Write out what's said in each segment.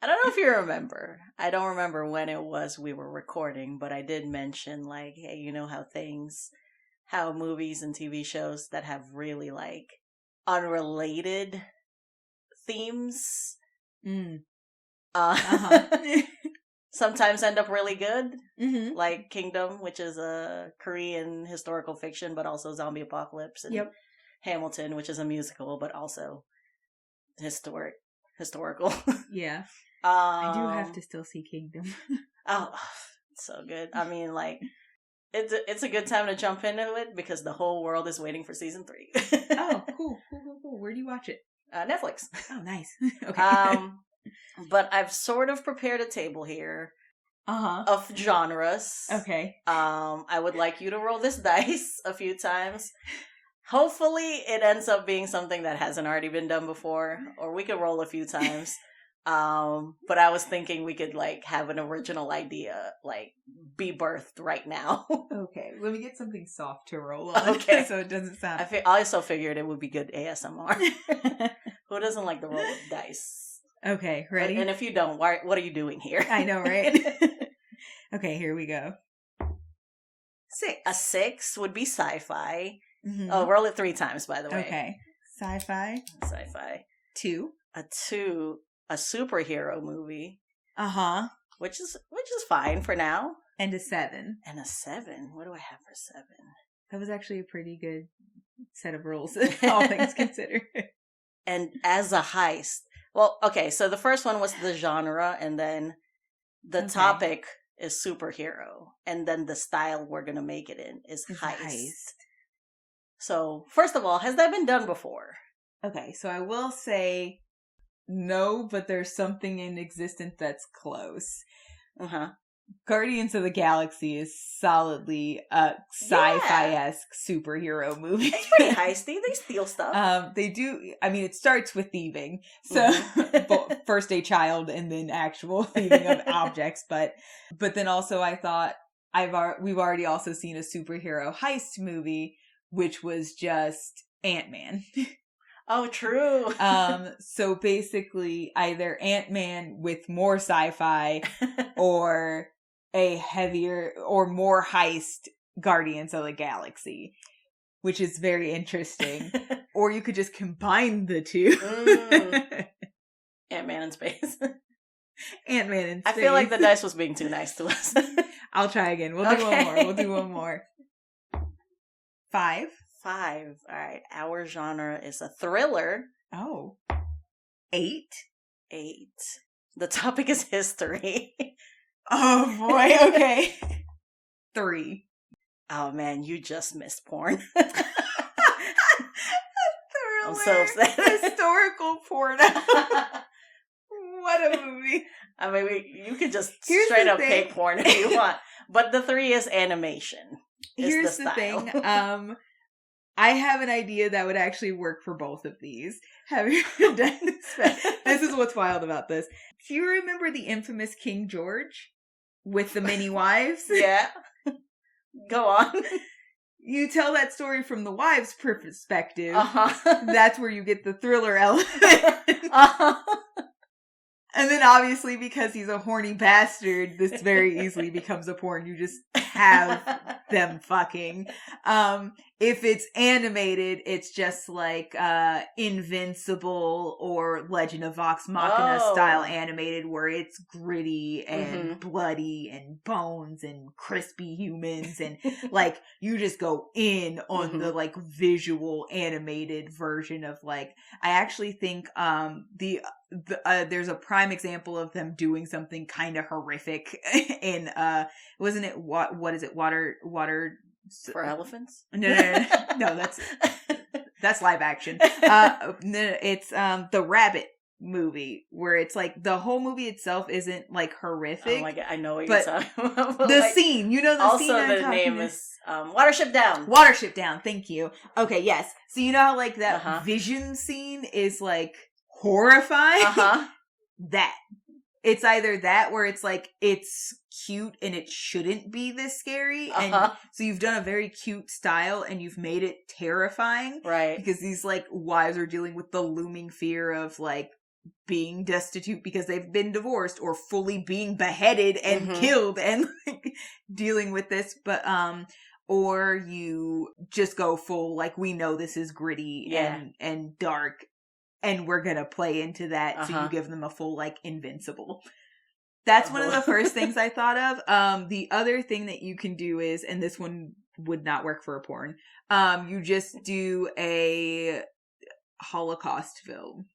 I don't know if you remember. I don't remember when it was we were recording, but I did mention, like, hey, you know how movies and TV shows that have really, like, unrelated themes sometimes end up really good. Mm-hmm. Like Kingdom, which is a Korean historical fiction, but also zombie apocalypse, and Hamilton, which is a musical, but also historical. Yeah. I do have to still see Kingdom. Oh, so good. I mean, like, it's a good time to jump into it because the whole world is waiting for season 3. Oh, cool. Where do you watch it? Netflix. Oh, nice. Okay. But I've sort of prepared a table here of genres. Okay. I would like you to roll this dice a few times. Hopefully it ends up being something that hasn't already been done before, or we could roll a few times. But I was thinking we could, like, have an original idea, like, be birthed right now. Okay, let me get something soft to roll on. Okay. So it doesn't sound... I also figured it would be good ASMR. Who doesn't like the roll of dice? Okay, ready? And if you don't, what are you doing here? I know, right? Okay, here we go. 6. A 6 would be sci-fi. Mm-hmm. Oh, roll it 3 times, by the way. Okay. Sci-fi. 2. A 2, a superhero movie. Which is fine for now. And a 7. And a 7. What do I have for 7? That was actually a pretty good set of rules, all things considered. And as a heist. Well, okay, so the first one was the genre, and then the topic is superhero, and then the style we're going to make it in is heist. So, first of all, has that been done before? Okay, so I will say no, but there's something in existence that's close. Guardians of the Galaxy is solidly a sci-fi-esque superhero movie. It's pretty heisty. They steal stuff. They do. I mean, it starts with thieving. So, first a child and then actual thieving of objects. But then also I thought we've already also seen a superhero heist movie, which was just Ant-Man. Oh, true. So basically either Ant-Man with more sci-fi or a heavier or more heist Guardians of the Galaxy, which is very interesting. Or you could just combine the two. Ant-Man in space. Ant-Man in space. I feel like the dice was being too nice to us. I'll try again. We'll do one more. 5. All right. Our genre is a thriller. Oh. 8. The topic is history. Oh boy. Okay. 3. Oh man, you just missed porn. I'm so upset. Historical porno. What a movie. I mean, you could just straight up pick porn if you want. But the 3 is animation. Here's the thing. I have an idea that would actually work for both of these. Have you done this? This is what's wild about this. Do you remember the infamous King George with the many wives? Yeah. Go on. You tell that story from the wives' perspective. That's where you get the thriller element. And then obviously because he's a horny bastard, this very easily becomes a porn. You just have them fucking. If it's animated, it's just like Invincible or Legend of Vox Machina style animated, where it's gritty and bloody and bones and crispy humans, and like you just go in on the like visual animated version of like. I actually think there's a prime example of them doing something kind of horrific in wasn't it what is it water for elephants? No, that's live action. It's the Rabbit movie, where it's like the whole movie itself isn't like horrific. Oh my god, I know what you're talking about. The like, scene, you know, the scene. Also, the name is Watership Down. Watership Down. Thank you. Okay, yes. So you know how like that vision scene is like horrifying. That. It's either that where it's like, it's cute and it shouldn't be this scary. And so you've done a very cute style and you've made it terrifying. Right. Because these like wives are dealing with the looming fear of like being destitute because they've been divorced, or fully being beheaded and killed and like dealing with this. But or you just go full, like, we know this is gritty and dark, and we're gonna play into that. So you give them a full, like, invincible. That's one of the first things I thought of. The other thing that you can do is, and this one would not work for a porn, you just do a Holocaust film.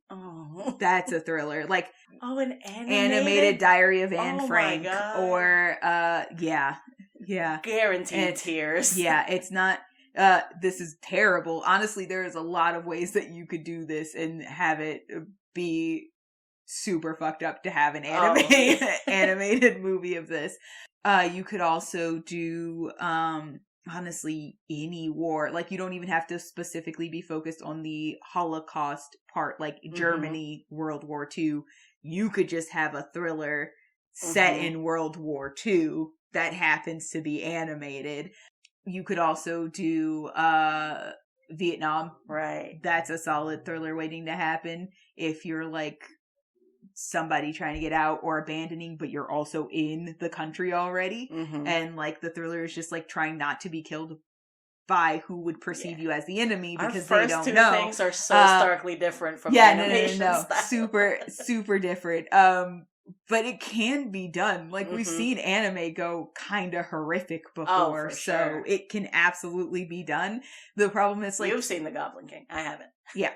Oh, that's a thriller. Like, an animated Diary of Anne Frank, my God. or guaranteed tears. Yeah, it's not. This is terrible. Honestly, there is a lot of ways that you could do this and have it be super fucked up to have an animated movie of this. You could also do honestly any war. Like, you don't even have to specifically be focused on the Holocaust part, like Germany, World War II. You could just have a thriller set in World War II that happens to be animated. You could also do Vietnam. Right. That's a solid thriller waiting to happen. If you're like somebody trying to get out or abandoning, but you're also in the country already, and like the thriller is just like trying not to be killed by who would perceive you as the enemy, because they don't know. Our first two things are so starkly different from animation style. super different. But it can be done. Like, we've seen anime go kind of horrific before, so it can absolutely be done. The problem is, like, you've seen The Goblin King. I haven't. Yeah.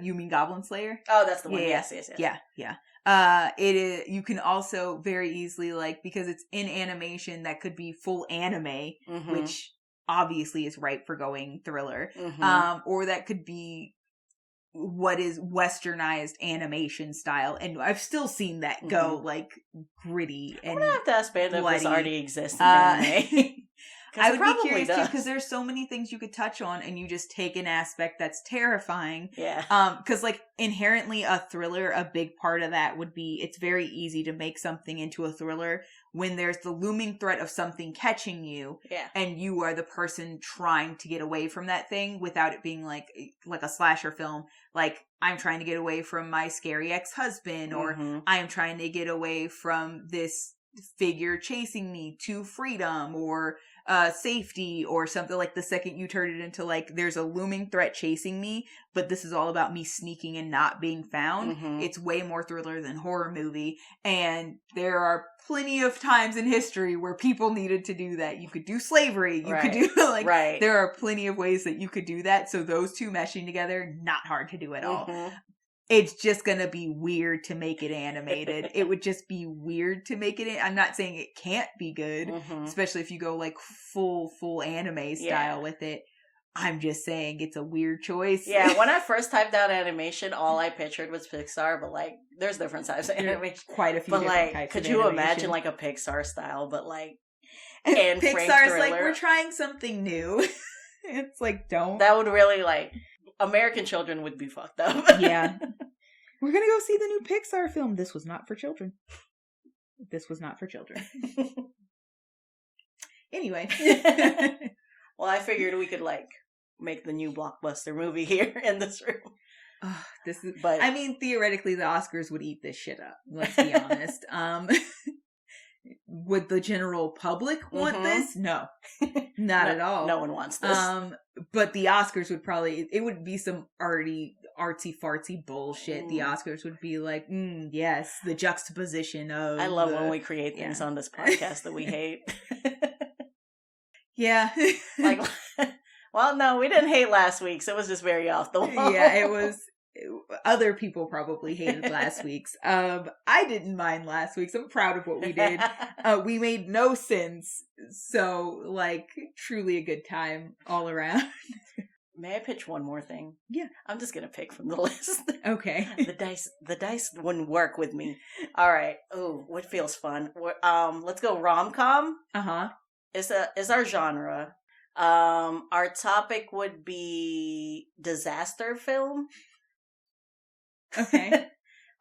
You mean Goblin Slayer? Oh, that's the one. Yeah. Yes. Yeah. It is. You can also very easily, like, because it's in animation, that could be full anime, which obviously is ripe for going thriller. Or that could be what is westernized animation style, and I've still seen that go like gritty and I'm gonna have to ask Banda if this already exists in anime. I would be curious too, because there's so many things you could touch on, and you just take an aspect that's terrifying. Yeah. Because like inherently a thriller, a big part of that would be, it's very easy to make something into a thriller when there's the looming threat of something catching you. Yeah. And you are the person trying to get away from that thing without it being like a slasher film. Like, I'm trying to get away from my scary ex-husband, or I'm trying to get away from this figure chasing me to freedom or safety or something. Like, the second you turn it into like, there's a looming threat chasing me, but this is all about me sneaking and not being found, it's way more thriller than horror movie. And there are plenty of times in history where people needed to do that. You could do slavery, you could do like, there are plenty of ways that you could do that. So those two meshing together, not hard to do at all. It's just gonna be weird to make it animated. It would just be weird to make it. I'm not saying it can't be good, especially if you go like full anime style with it. I'm just saying it's a weird choice. Yeah, when I first typed out animation, all I pictured was Pixar, but like, there's different types of animation. Quite a few different types of animation. Could you imagine like a Pixar style, but like, and Pixar's like, we're trying something new. It's like, don't. That would really like, American children would be fucked up. Yeah. We're gonna go see the new Pixar film. This was not for children. This was not for children. Anyway. Well, I figured we could like make the new blockbuster movie here in this room. But I mean, theoretically, the Oscars would eat this shit up. Let's be honest. Would the general public want this? No, not at all. No one wants this. But the Oscars would probably, it would be some already artsy-fartsy bullshit. The Oscars would be like, yes, the juxtaposition of... I love when we create things on this podcast that we hate. Yeah. Like, well, no, we didn't hate last week's. It was just very off the wall. Yeah, it was... Other people probably hated last week's. I didn't mind last week's. I'm proud of what we did. We made no sins. So, like, truly a good time all around. May I pitch one more thing? Yeah. I'm just gonna pick from the list. Okay. The dice wouldn't work with me. All right. Oh, what feels fun? Let's go rom-com. Is our genre. Our topic would be disaster film. Okay.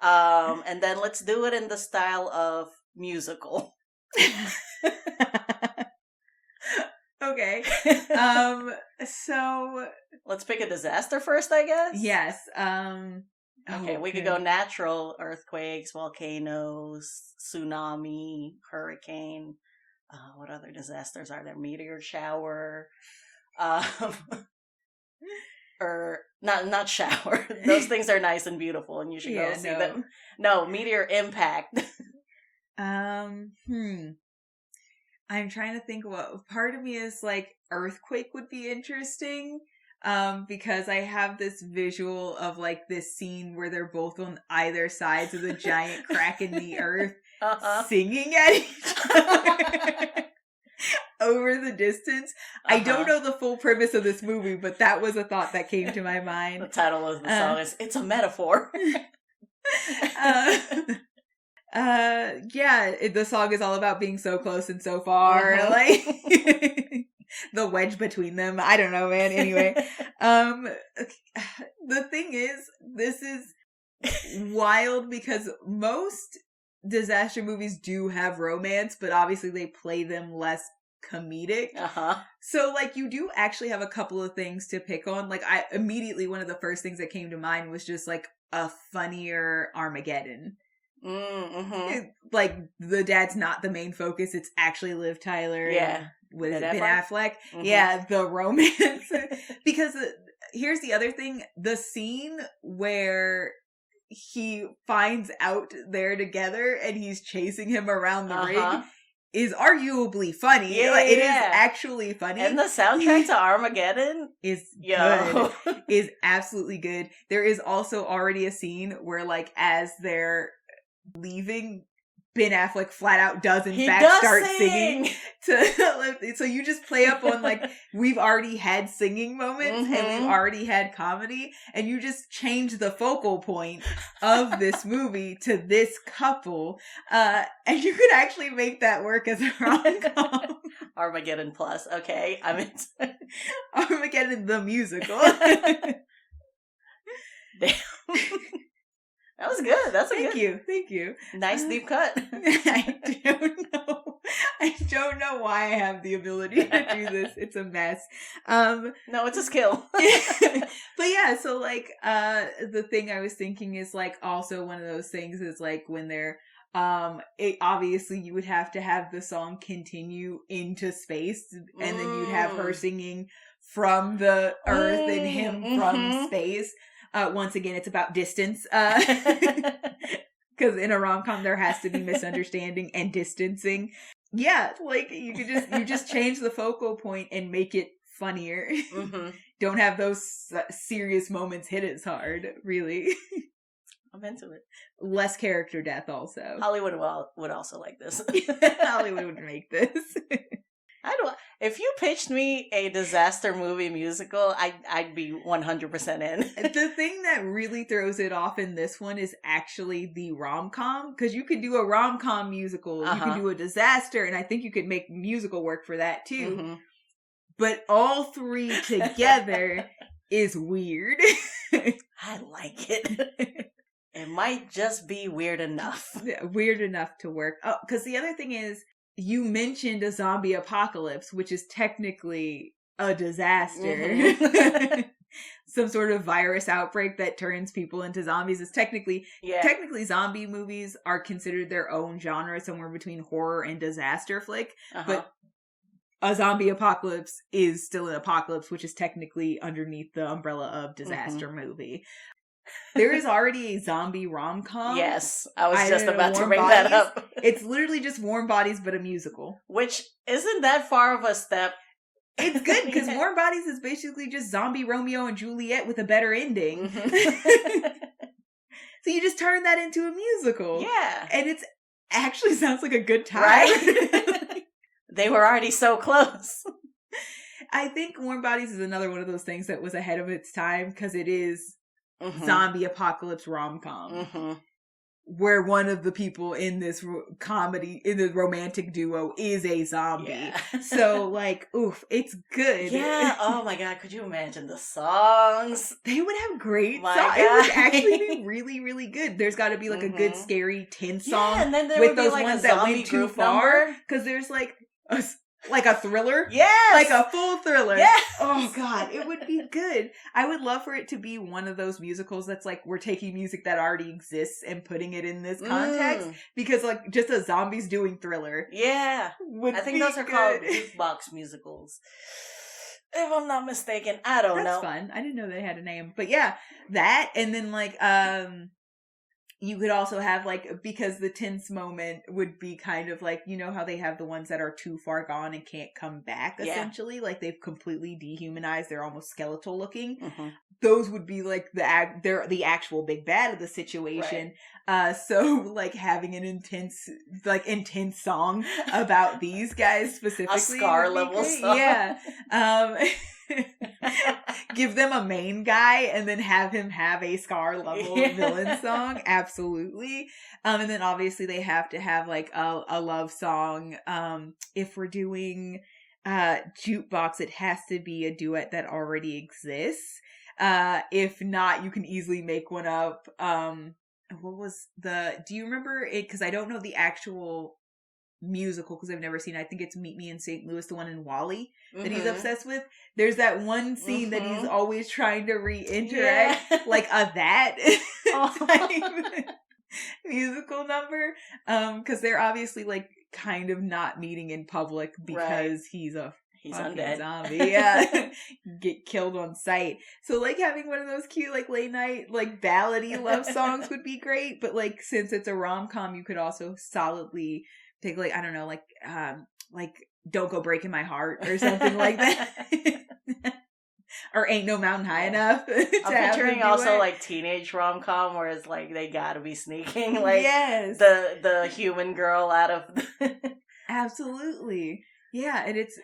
And then let's do it in the style of musical. Okay. So let's pick a disaster first, I guess. yes. Okay, we could go natural: earthquakes, volcanoes, tsunami, hurricane. What other disasters are there? Meteor shower. Or not shower. Those things are nice and beautiful, and you should go see them. No, meteor impact. I'm trying to think what part of me is like earthquake would be interesting. Because I have this visual of like this scene where they're both on either sides of the giant crack in the earth singing at each other over the distance. I don't know the full premise of this movie, but that was a thought that came to my mind. The title of the song is "It's a Metaphor." Yeah, the song is all about being so close and so far, like the wedge between them. I don't know, man. Anyway, the thing is, this is wild because most disaster movies do have romance, but obviously they play them less comedic. So like you do actually have a couple of things to pick on. Like I immediately, one of the first things that came to mind was just like a funnier Armageddon. Like the dad's not the main focus, it's actually Liv Tyler. Yeah. What is it, Ben Affleck? Yeah, the romance. Because here's the other thing, the scene where he finds out they're together and he's chasing him around the ring is arguably funny. Yeah, like, it is actually funny. And the soundtrack to Armageddon is good. Is absolutely good. There is also already a scene where like as they're leaving, Ben Affleck flat out does in fact start singing. So you just play up on like, we've already had singing moments and we've already had comedy, and you just change the focal point of this movie to this couple, and you could actually make that work as a rom-com. Armageddon Plus, okay, I'm into Armageddon the musical. Damn. That was good. That's a Thank you. Nice deep cut. I don't know why I have the ability to do this. It's a mess. No, it's a skill. But yeah, so like the thing I was thinking is like also one of those things is like when they're obviously you would have to have the song continue into space, and then you'd have her singing from the earth and him from space. Once again, it's about distance. Because in a rom-com, there has to be misunderstanding and distancing. Yeah, like you just change the focal point and make it funnier. Don't have those serious moments hit as hard, really. I'm into it. Less character death, also. Hollywood would also like this. Hollywood would make this. If you pitched me a disaster movie musical, I'd be 100% in. The thing that really throws it off in this one is actually the rom-com, because you could do a rom-com musical, you could do a disaster, and I think you could make musical work for that too. But all three together is weird. I like it. It might just be weird enough. Weird enough to work. Oh, because the other thing is, you mentioned a zombie apocalypse, which is technically a disaster. Some sort of virus outbreak that turns people into zombies is technically zombie movies are considered their own genre, somewhere between horror and disaster flick. But a zombie apocalypse is still an apocalypse, which is technically underneath the umbrella of disaster movie. There is already a zombie rom-com. Yes, I was just about to bring that up. It's literally just Warm Bodies, but a musical. Which isn't that far of a step. It's good, because Warm Bodies is basically just zombie Romeo and Juliet with a better ending. So you just turn that into a musical. Yeah. And it actually sounds like a good time. Right? They were already so close. I think Warm Bodies is another one of those things that was ahead of its time, because it is zombie apocalypse rom-com, where one of the people in this comedy, in the romantic duo, is a zombie. Yeah. So like, oof, it's good. Yeah. Oh my god, could you imagine the songs? They would have great songs. It would actually be really, really good. There's got to be like a good, scary, tense song. Yeah, and then there with would those be like ones a that went too far. number. Because there's like Like a thriller? Yes! Like a full thriller. Yes! Oh god, it would be good. I would love for it to be one of those musicals that's like, we're taking music that already exists and putting it in this context. Because like, just a zombies doing thriller. Yeah. I think those are called jukebox musicals. If I'm not mistaken. I don't know. That's fun. I didn't know they had a name. But yeah, that, and then like, you could also have like, because the tense moment would be kind of like, you know how they have the ones that are too far gone and can't come back, essentially? Like they've completely dehumanized, they're almost skeletal looking. Mm-hmm. Those would be like they're the actual big bad of the situation. Right. So like having an intense song about these guys specifically. A Scar level song. Yeah. Give them a main guy and then have him have a Scar level villain song. Absolutely. And then obviously they have to have like a love song. If we're doing jukebox, it has to be a duet that already exists. If not, you can easily make one up. Do you remember it? Because I don't know the actual musical because I've never seen it. I think it's Meet Me in St. Louis, the one in Wally that he's obsessed with. There's that one scene that he's always trying to reinteract, like a that type musical number. Because they're obviously like kind of not meeting in public because he's undead zombie. Yeah. Get killed on sight. So like having one of those cute like late night like ballady love songs would be great. But like since it's a rom-com, you could also solidly take like, I don't know, like Don't Go Breaking My Heart or something like that. Or Ain't No Mountain High Enough. I'm picturing also like teenage rom-com where it's like they gotta be sneaking like the human girl out of Absolutely. Yeah, and it's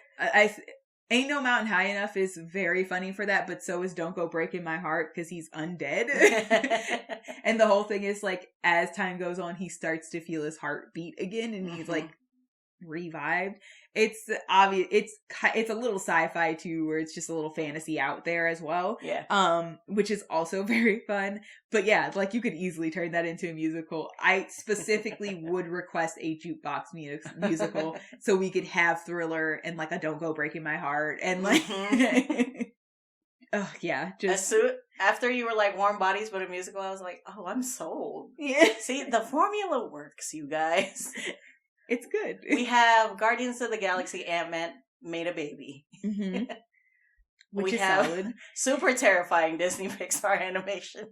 Ain't No Mountain High Enough is very funny for that, but so is Don't Go Breaking My Heart because he's undead. And the whole thing is like, as time goes on, he starts to feel his heart beat again and he's like revived. It's obvious. It's a little sci-fi too, where it's just a little fantasy out there as well. Yeah. Which is also very fun. But yeah, like you could easily turn that into a musical. I specifically would request a jukebox musical so we could have Thriller and like a Don't Go Breaking My Heart and like. Oh yeah, just after you were like Warm Bodies, but a musical, I was like, oh, I'm sold. Yeah. See, the formula works, you guys. It's good. We have Guardians of the Galaxy Ant-Man made a baby. Mm-hmm. Which is have solid. Super terrifying Disney Pixar animation.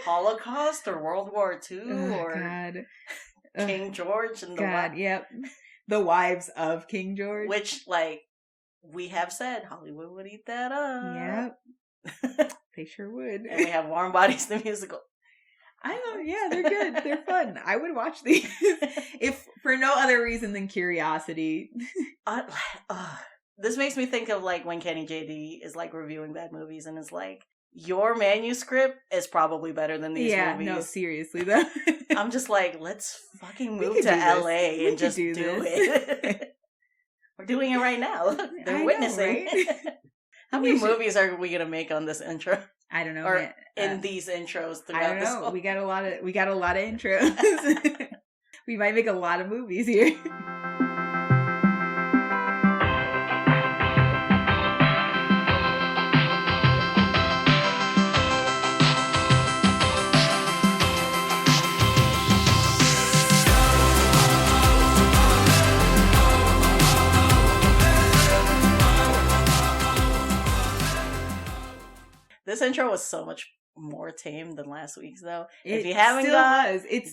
Holocaust or World War II or King George and the yep. The Wives of King George. Which, like, we have said Hollywood would eat that up. Yep. They sure would. And we have Warm Bodies the musical. I know, yeah, they're good. They're fun. I would watch these if for no other reason than curiosity. This makes me think of like when Kenny JD is like reviewing bad movies and is like, your manuscript is probably better than these movies. No, seriously though. I'm just like, let's fucking move to LA and just do it. We're doing it right now. They're witnessing. Know, right? How many movies are we gonna make on this intro? I don't know. Or in these intros throughout I don't know. We got a lot of intros. We might make a lot of movies here. This intro was so much more tame than last week's, though. If you haven't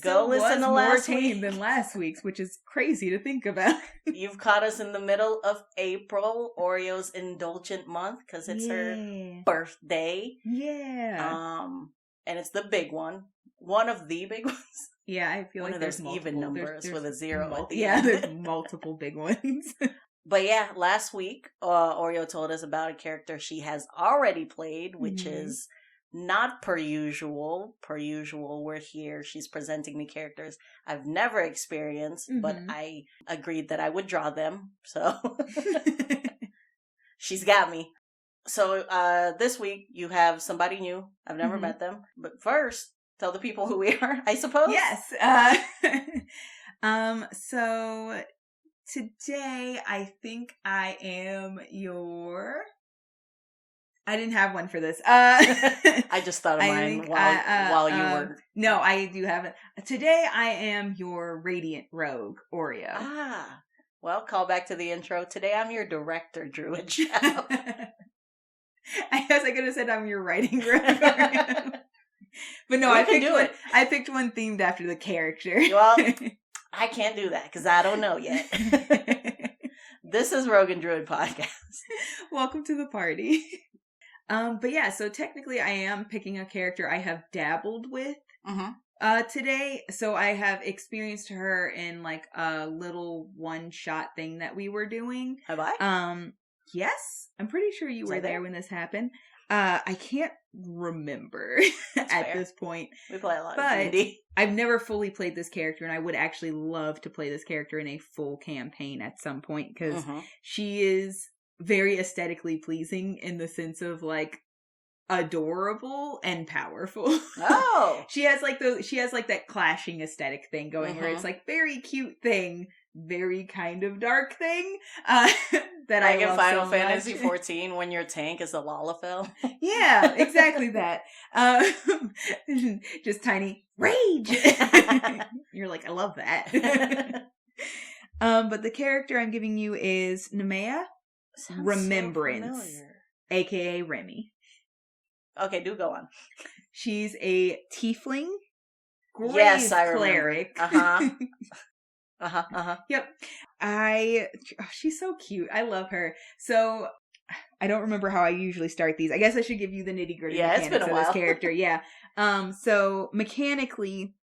go listen to last week. Than last week's, which is crazy to think about. You've caught us in the middle of April, Oreo's indulgent month, because it's her birthday. Yeah. And it's the big one. One of the big ones. Yeah, I feel like there's even numbers with a zero at the end. Yeah, there's multiple big ones. But yeah, last week, Oreo told us about a character she has already played, which is not per usual. Per usual, we're here. She's presenting me characters I've never experienced, but I agreed that I would draw them. So she's got me. So this week, you have somebody new. I've never met them. But first, tell the people who we are, I suppose. Yes. So today I think I am your... I didn't have one for this. I just thought of mine while you were... No, I do have it. Today I am your Radiant Rogue, Oreo. Ah, well, call back to the intro. Today I'm your Director, Druid Shadow. I guess I could have said I'm your Writing Rogue, Oreo. But no, I picked one themed after the character. Well, I can't do that because I don't know yet. This is Rogue and Druid Podcast. Welcome to the party. But yeah, so technically I am picking a character I have dabbled with today. So I have experienced her in like a little one-shot thing that we were doing. Have I? Yes. I'm pretty sure you were there when this happened. I can't remember at this point. We play a lot but of D&D. I've never fully played this character, and I would actually love to play this character in a full campaign at some point, because she is very aesthetically pleasing in the sense of like adorable and powerful. Oh. She has like that clashing aesthetic thing going where it's like very cute thing, very kind of dark thing. That like I love in Final so Fantasy much. 14 when your tank is a Lalafell. Yeah, exactly that. Just tiny rage. You're like, I love that. But the character I'm giving you is Nameia, Remembrance, so aka Remy. Okay, do go on. She's a Tiefling. Yes, I Cleric. Yep. She's so cute. I love her. So I don't remember how I usually start these. I guess I should give you the nitty-gritty mechanics of this character. Yeah. So mechanically,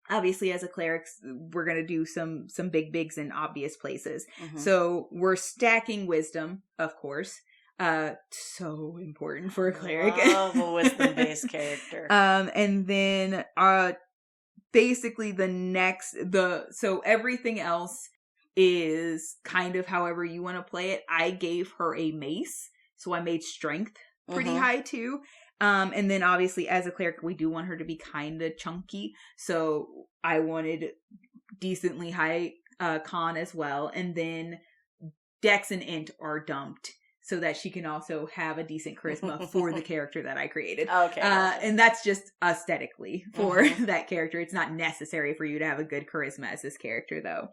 obviously as a cleric, we're going to do some big bigs in obvious places. So we're stacking wisdom, of course. So important for a cleric. Love a wisdom-based character. And then basically so everything else is kind of however you want to play it. I gave her a mace, so I made strength pretty high too. And then obviously as a cleric, we do want her to be kind of chunky, so I wanted decently high con as well. And then Dex and Int are dumped so that she can also have a decent charisma for the character that I created. Okay. And that's just aesthetically for that character. It's not necessary for you to have a good charisma as this character, though.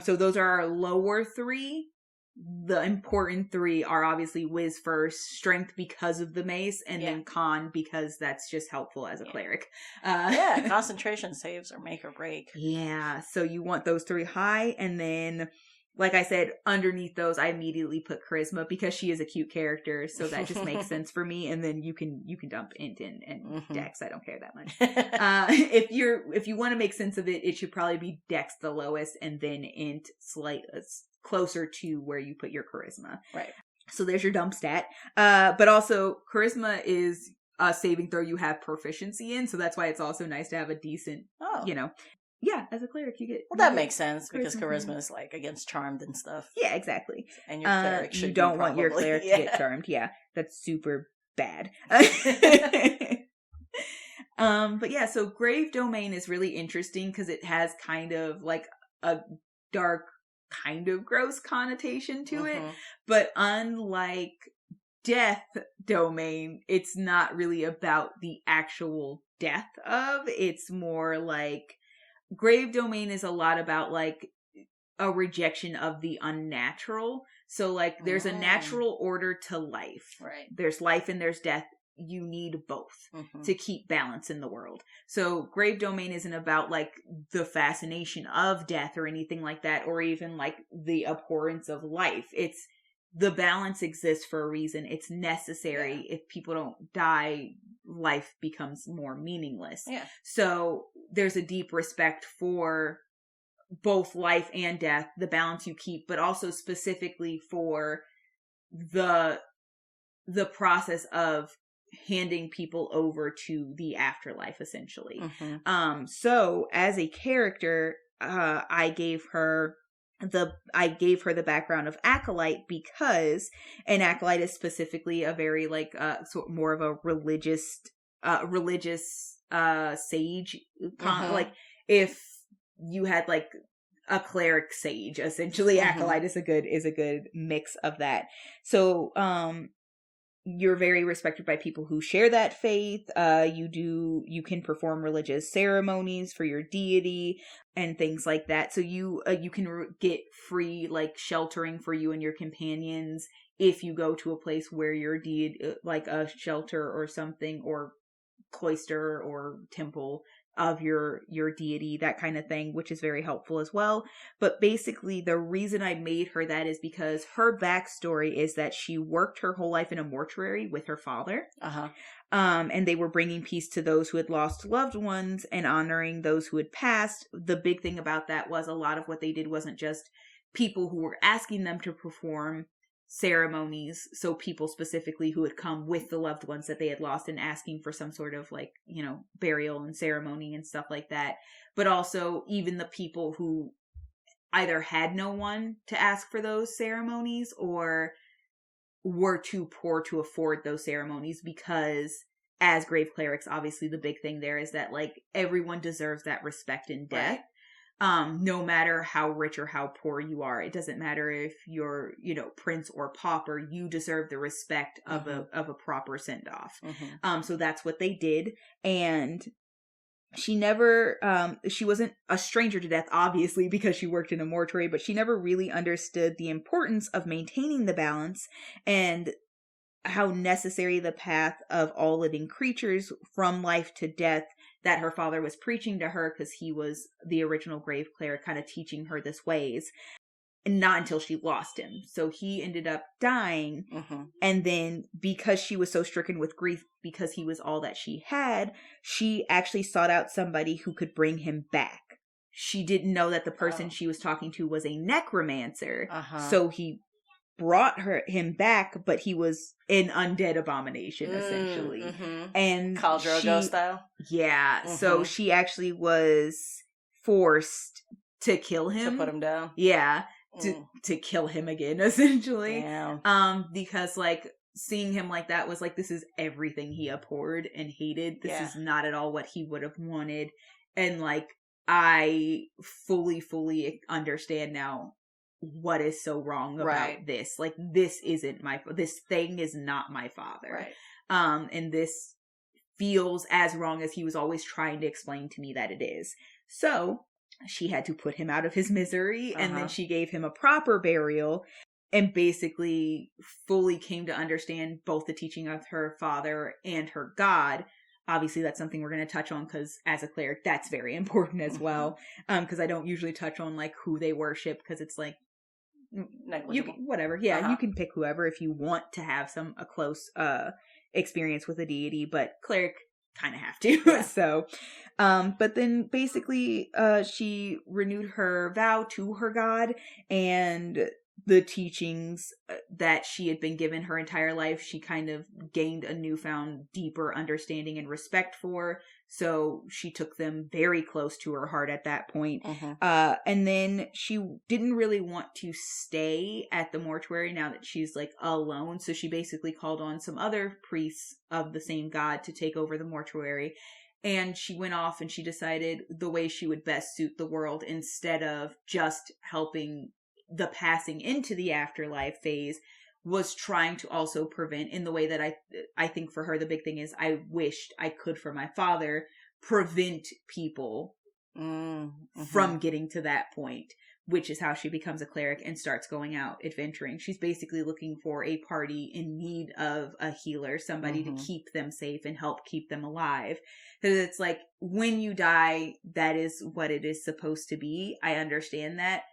So those are our lower three. The important three are obviously Wiz first, Strength because of the mace, and then Con because that's just helpful as a cleric. Concentration saves or make or break. Yeah, so you want those three high, and then... like I said, underneath those, I immediately put charisma because she is a cute character, so that just makes sense for me. And then you can dump Int and Dex. I don't care that much. If you want to make sense of it, it should probably be Dex the lowest, and then Int closer to where you put your charisma. Right. So there's your dump stat. But also charisma is a saving throw you have proficiency in, so that's why it's also nice to have a decent, Yeah, as a cleric, you get... Well, that makes sense, because charisma is, like, against charmed and stuff. Yeah, exactly. And your cleric should you don't want your cleric to get charmed. Yeah, that's super bad. But yeah, so Grave Domain is really interesting, because it has kind of, like, a dark, kind of gross connotation to it. But unlike Death Domain, it's not really about the actual death of. It's more like... Grave Domain is a lot about, like, a rejection of the unnatural. So, like, there's a natural order to life. Right. There's life and there's death. You need both to keep balance in the world. So, Grave Domain isn't about, like, the fascination of death or anything like that, or even, like, the abhorrence of life. It's the balance exists for a reason. It's necessary. If people don't die, life becomes more meaningless. Yeah. So there's a deep respect for both life and death, the balance you keep, but also specifically for the process of handing people over to the afterlife, essentially. So as a character, I gave her the background of Acolyte because an Acolyte is specifically a very more of a religious sage. Like if you had like a cleric sage, essentially. Acolyte is a good mix of that. So, you're very respected by people who share that faith. You can perform religious ceremonies for your deity and things like that. So you can get free, like, sheltering for you and your companions if you go to a place where your deity, like a shelter or something, or cloister or temple of your deity, that kind of thing, which is very helpful as well. But basically, the reason I made her that is because her backstory is that she worked her whole life in a mortuary with her father. And they were bringing peace to those who had lost loved ones and honoring those who had passed. The big thing about that was a lot of what they did wasn't just people who were asking them to perform ceremonies, so people specifically who had come with the loved ones that they had lost and asking for some sort of, like, you know, burial and ceremony and stuff like that, but also even the people who either had no one to ask for those ceremonies or were too poor to afford those ceremonies, because as grave clerics, obviously the big thing there is that, like, everyone deserves that respect in death. Right. No matter how rich or how poor you are. It doesn't matter if you're, you know, prince or pauper, you deserve the respect of a proper send off. So that's what they did. And she never, she wasn't a stranger to death, obviously, because she worked in a mortuary, but she never really understood the importance of maintaining the balance and how necessary the path of all living creatures from life to death that her father was preaching to her, because he was the original grave cleric, kind of teaching her this ways. And not until she lost him. So he ended up dying. And then because she was so stricken with grief, because he was all that she had, she actually sought out somebody who could bring him back. She didn't know that the person she was talking to was a necromancer. So he brought him back, but he was an undead abomination, essentially. And Khal Drogo style? Yeah. So she actually was forced to kill him. To put him down? Yeah. To kill him again, essentially. Damn. Because, like, seeing him like that was like, this is everything he abhorred and hated. This is not at all what he would have wanted. And, like, I fully understand now what is so wrong about this. Like, this thing is not my father. And this feels as wrong as he was always trying to explain to me that it is. So she had to put him out of his misery, and then she gave him a proper burial and basically fully came to understand both the teaching of her father and her God. Obviously, that's something we're going to touch on, because as a cleric, that's very important as well. Because I don't usually touch on, like, who they worship, because it's like, whatever. Yeah, you can pick whoever if you want to have a close experience with a deity, but cleric kind of have to. So, but then basically, she renewed her vow to her God, and the teachings that she had been given her entire life, she kind of gained a newfound, deeper understanding and respect for. So she took them very close to her heart at that point. And then she didn't really want to stay at the mortuary now that she's, like, alone. So she basically called on some other priests of the same God to take over the mortuary. And she went off and she decided the way she would best suit the world, instead of just helping the passing into the afterlife phase, was trying to also prevent, in the way that I think for her the big thing is, I wished I could, for my father, prevent people from getting to that point, which is how she becomes a cleric and starts going out adventuring. She's basically looking for a party in need of a healer, somebody to keep them safe and help keep them alive. Because it's like, when you die, that is what it is supposed to be. I understand that.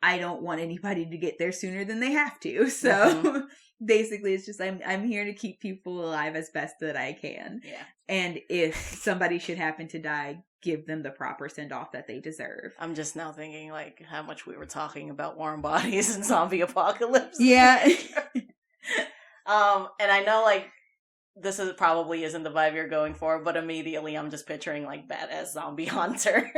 I don't want anybody to get there sooner than they have to. So basically, it's just, I'm here to keep people alive as best that I can. And if somebody should happen to die, give them the proper send-off that they deserve. I'm just now thinking, like, how much we were talking about warm bodies and zombie apocalypse. Yeah. And I know, like, this probably isn't the vibe you're going for, but immediately I'm just picturing, like, badass zombie hunter.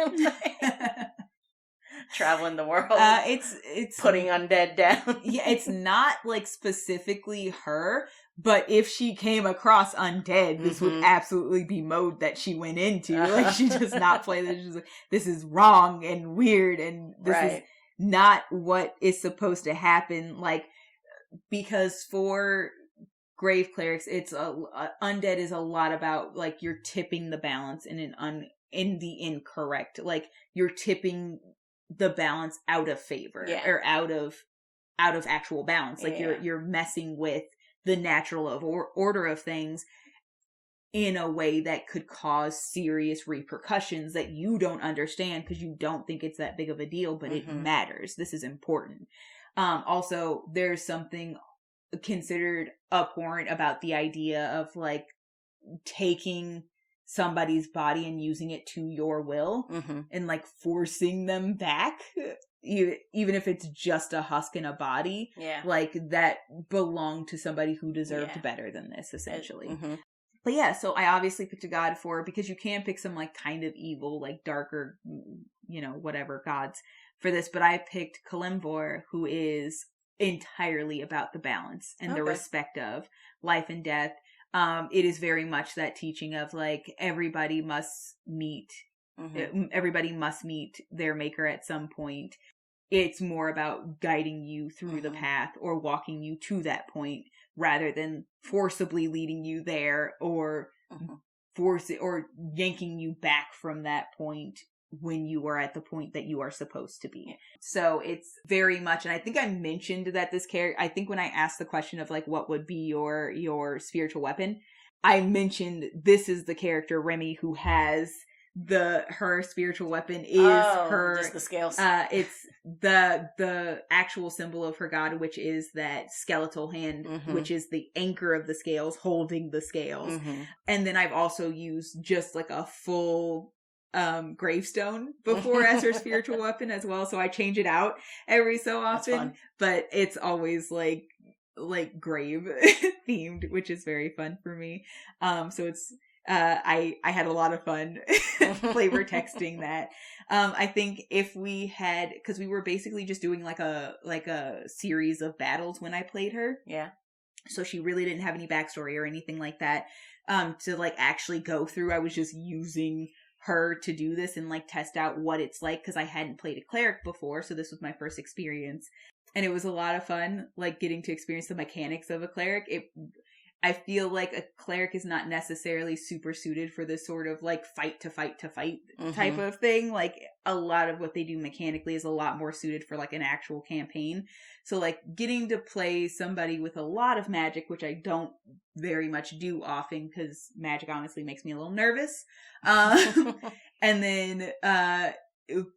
Traveling the world. It's putting undead down. Yeah, it's not, like, specifically her, But if she came across undead, this would absolutely be mode that she went into. Like, she does not play this. She's like, this is wrong and weird, and this is not what is supposed to happen. Like, because for grave clerics, it's undead is a lot about, like, you're tipping the balance in in the incorrect. Like, you're tipping the balance out of favor, or out of actual balance. Like, you're messing with the natural order of things in a way that could cause serious repercussions that you don't understand because you don't think it's that big of a deal, but it matters. This is important. Also, there's something considered abhorrent about the idea of, like, taking somebody's body and using it to your will and, like, forcing them back, even if it's just a husk in a body. Like, that belonged to somebody who deserved better than this, essentially. But yeah, so I obviously picked a god for it, because you can pick some, like, kind of evil, like, darker, you know, whatever gods for this, but I picked Kalimvor, who is entirely about the balance and the respect of life and death. It is very much that teaching of, like, everybody must meet their maker at some point. It's more about guiding you through the path or walking you to that point, rather than forcibly leading you there, or or yanking you back from that point when you are at the point that you are supposed to be. So it's very much, and I think I mentioned that this character, I think when I asked the question of, like, what would be your spiritual weapon, I mentioned this is the character Remy, who has her spiritual weapon is just the scales. It's the actual symbol of her god, which is that skeletal hand, which is the anchor of the scales, holding the scales. And then I've also used just, like, a full gravestone before as her spiritual weapon as well, so I change it out every so often, but it's always like grave themed, which is very fun for me. So it's I had a lot of fun flavor texting that. I think if we had, because we were basically just doing like a series of battles when I played her, so she really didn't have any backstory or anything like that to, like, actually go through. I was just using her to do this and, like, test out what it's like, because I hadn't played a cleric before, so this was my first experience, and it was a lot of fun, like, getting to experience the mechanics of a cleric. I feel like a cleric is not necessarily super suited for this sort of, like, fight type of thing. Like, a lot of what they do mechanically is a lot more suited for, like, an actual campaign. So, like, getting to play somebody with a lot of magic, which I don't very much do often, because magic honestly makes me a little nervous. And then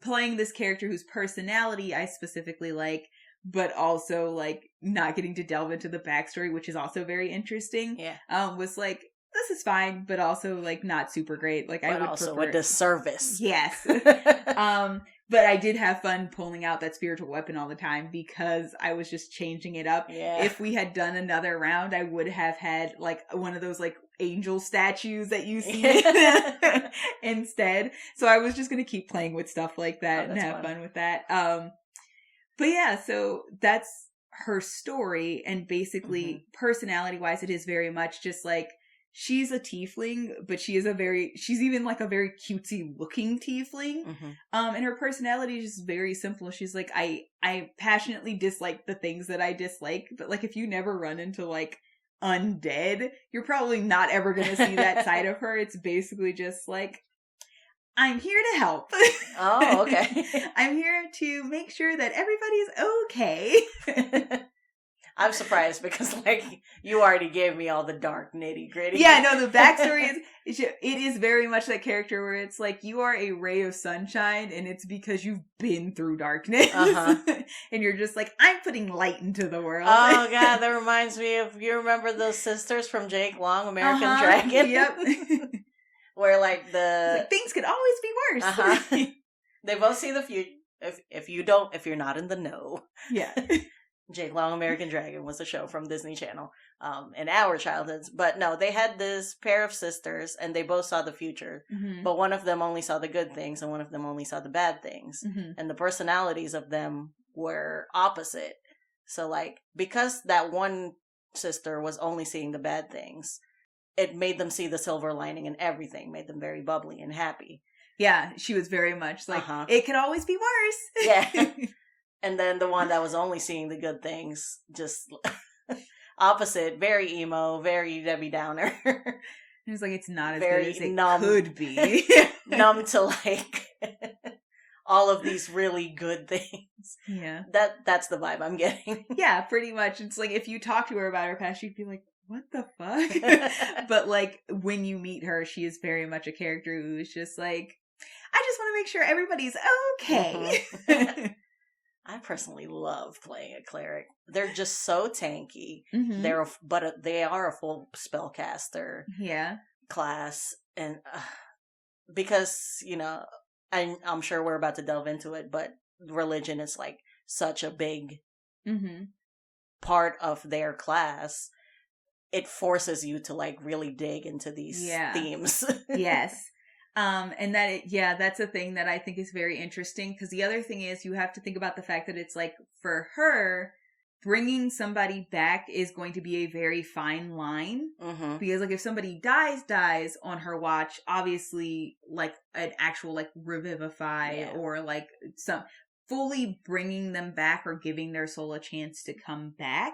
playing this character whose personality I specifically like, but also, like, not getting to delve into the backstory, which is also very interesting. Was like, this is fine, but also, like, not super great. Like, I would also prefer a disservice. Yes. But I did have fun pulling out that spiritual weapon all the time, because I was just changing it up. If we had done another round, I would have had, like, one of those, like, angel statues that you see instead. So I was just going to keep playing with stuff like that and have fun with that. But yeah, so that's her story, and basically, personality-wise, it is very much just, like, she's a tiefling, but she's even, like, a very cutesy-looking tiefling, and her personality is just very simple. She's like, I passionately dislike the things that I dislike, but, like, if you never run into, like, undead, you're probably not ever gonna see that side of her. It's basically just, like, I'm here to help. Oh, okay. I'm here to make sure that everybody's okay. I'm surprised because, like, you already gave me all the dark nitty gritty. Yeah, no, the backstory it is very much that character where it's like, you are a ray of sunshine, and it's because you've been through darkness. And you're just like, I'm putting light into the world. Oh, God, that reminds me of, you remember those sisters from Jake Long, American Dragon? Yep. Where, like, things could always be worse. They both see the future. If you're not in the know. Yeah. Jake Long, American Dragon was a show from Disney Channel in our childhoods. But no, they had this pair of sisters, and they both saw the future. But one of them only saw the good things, and one of them only saw the bad things. And the personalities of them were opposite. So, like, because that one sister was only seeing the bad things, it made them see the silver lining in everything, made them very bubbly and happy. Yeah, she was very much like, it could always be worse. Yeah. And then the one that was only seeing the good things, just opposite, very emo, very Debbie Downer. It was like, it's not as very good as it numb. could be. Numb to like all of these really good things. Yeah. That's the vibe I'm getting. Yeah, pretty much. It's like, if you talk to her about her past, she'd be like, what the fuck? But like, when you meet her, she is very much a character who's just like, I just want to make sure everybody's okay. Mm-hmm. I personally love playing a cleric. They're just so tanky. Mm-hmm. But they are a full spellcaster. Yeah. Class, and because I'm sure we're about to delve into it, but religion is like such a big part of their class. It forces you to like really dig into these themes. Yes. And that's a thing that I think is very interesting, because the other thing is you have to think about the fact that it's like, for her, bringing somebody back is going to be a very fine line, because like if somebody dies on her watch, obviously like an actual like revivify or like some fully bringing them back or giving their soul a chance to come back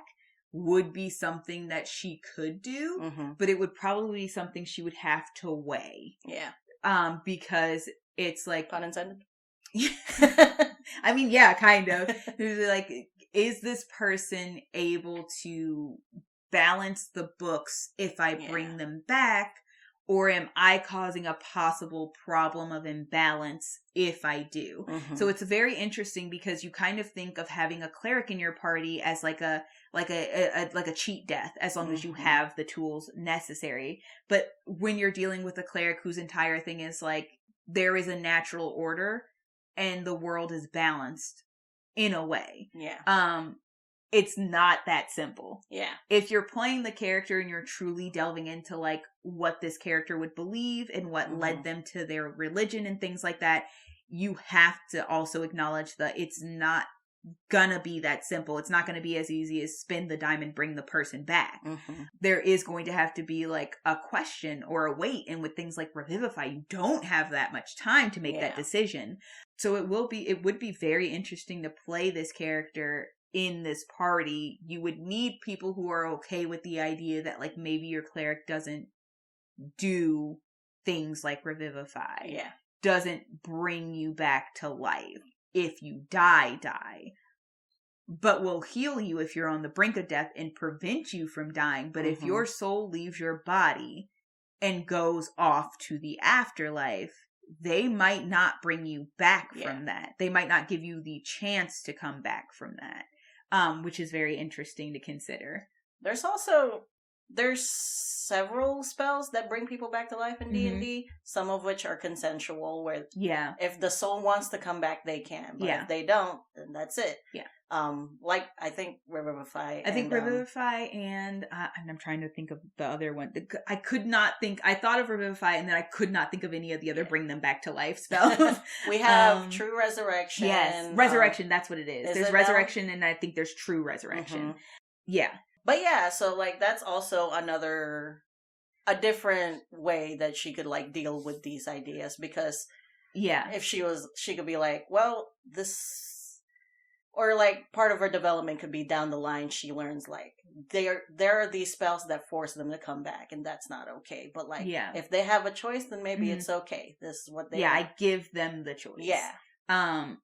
would be something that she could do, but it would probably be something she would have to weigh. Yeah. Because it's like, pun intended. I mean, yeah, kind of. Like, is this person able to balance the books if I bring them back, or am I causing a possible problem of imbalance if I do? So it's very interesting, because you kind of think of having a cleric in your party as like a cheat death, as long as you have the tools necessary. But when you're dealing with a cleric whose entire thing is like, there is a natural order and the world is balanced in a way. Yeah. It's not that simple. Yeah. If you're playing the character and you're truly delving into like what this character would believe and what led them to their religion and things like that, you have to also acknowledge that it's not gonna be that simple. It's not gonna be as easy as spin the diamond, bring the person back. There is going to have to be like a question or a wait, and with things like Revivify, you don't have that much time to make that decision. So it would be very interesting to play this character in this party. You would need people who are okay with the idea that like maybe your cleric doesn't do things like Revivify, doesn't bring you back to life if you die, but will heal you if you're on the brink of death and prevent you from dying. But if your soul leaves your body and goes off to the afterlife, they might not bring you back from that. They might not give you the chance to come back from that, which is very interesting to consider. There's several spells that bring people back to life in D&D, some of which are consensual, where if the soul wants to come back, they can. But if they don't, then that's it. Yeah. Like, I think Revivify. Revivify and I'm trying to think of the other one. I thought of Revivify, and then I could not think of any of the other bring them back to life spells. We have True Resurrection. Yes, Resurrection, that's what it is. There's Resurrection, and I think there's True Resurrection. Yeah. But yeah, so like that's also a different way that she could like deal with these ideas, because if she could be like, well, this, or like part of her development could be down the line she learns like there are these spells that force them to come back, and that's not okay. But like if they have a choice, then maybe it's okay. This is what they want. I give them the choice. Yeah.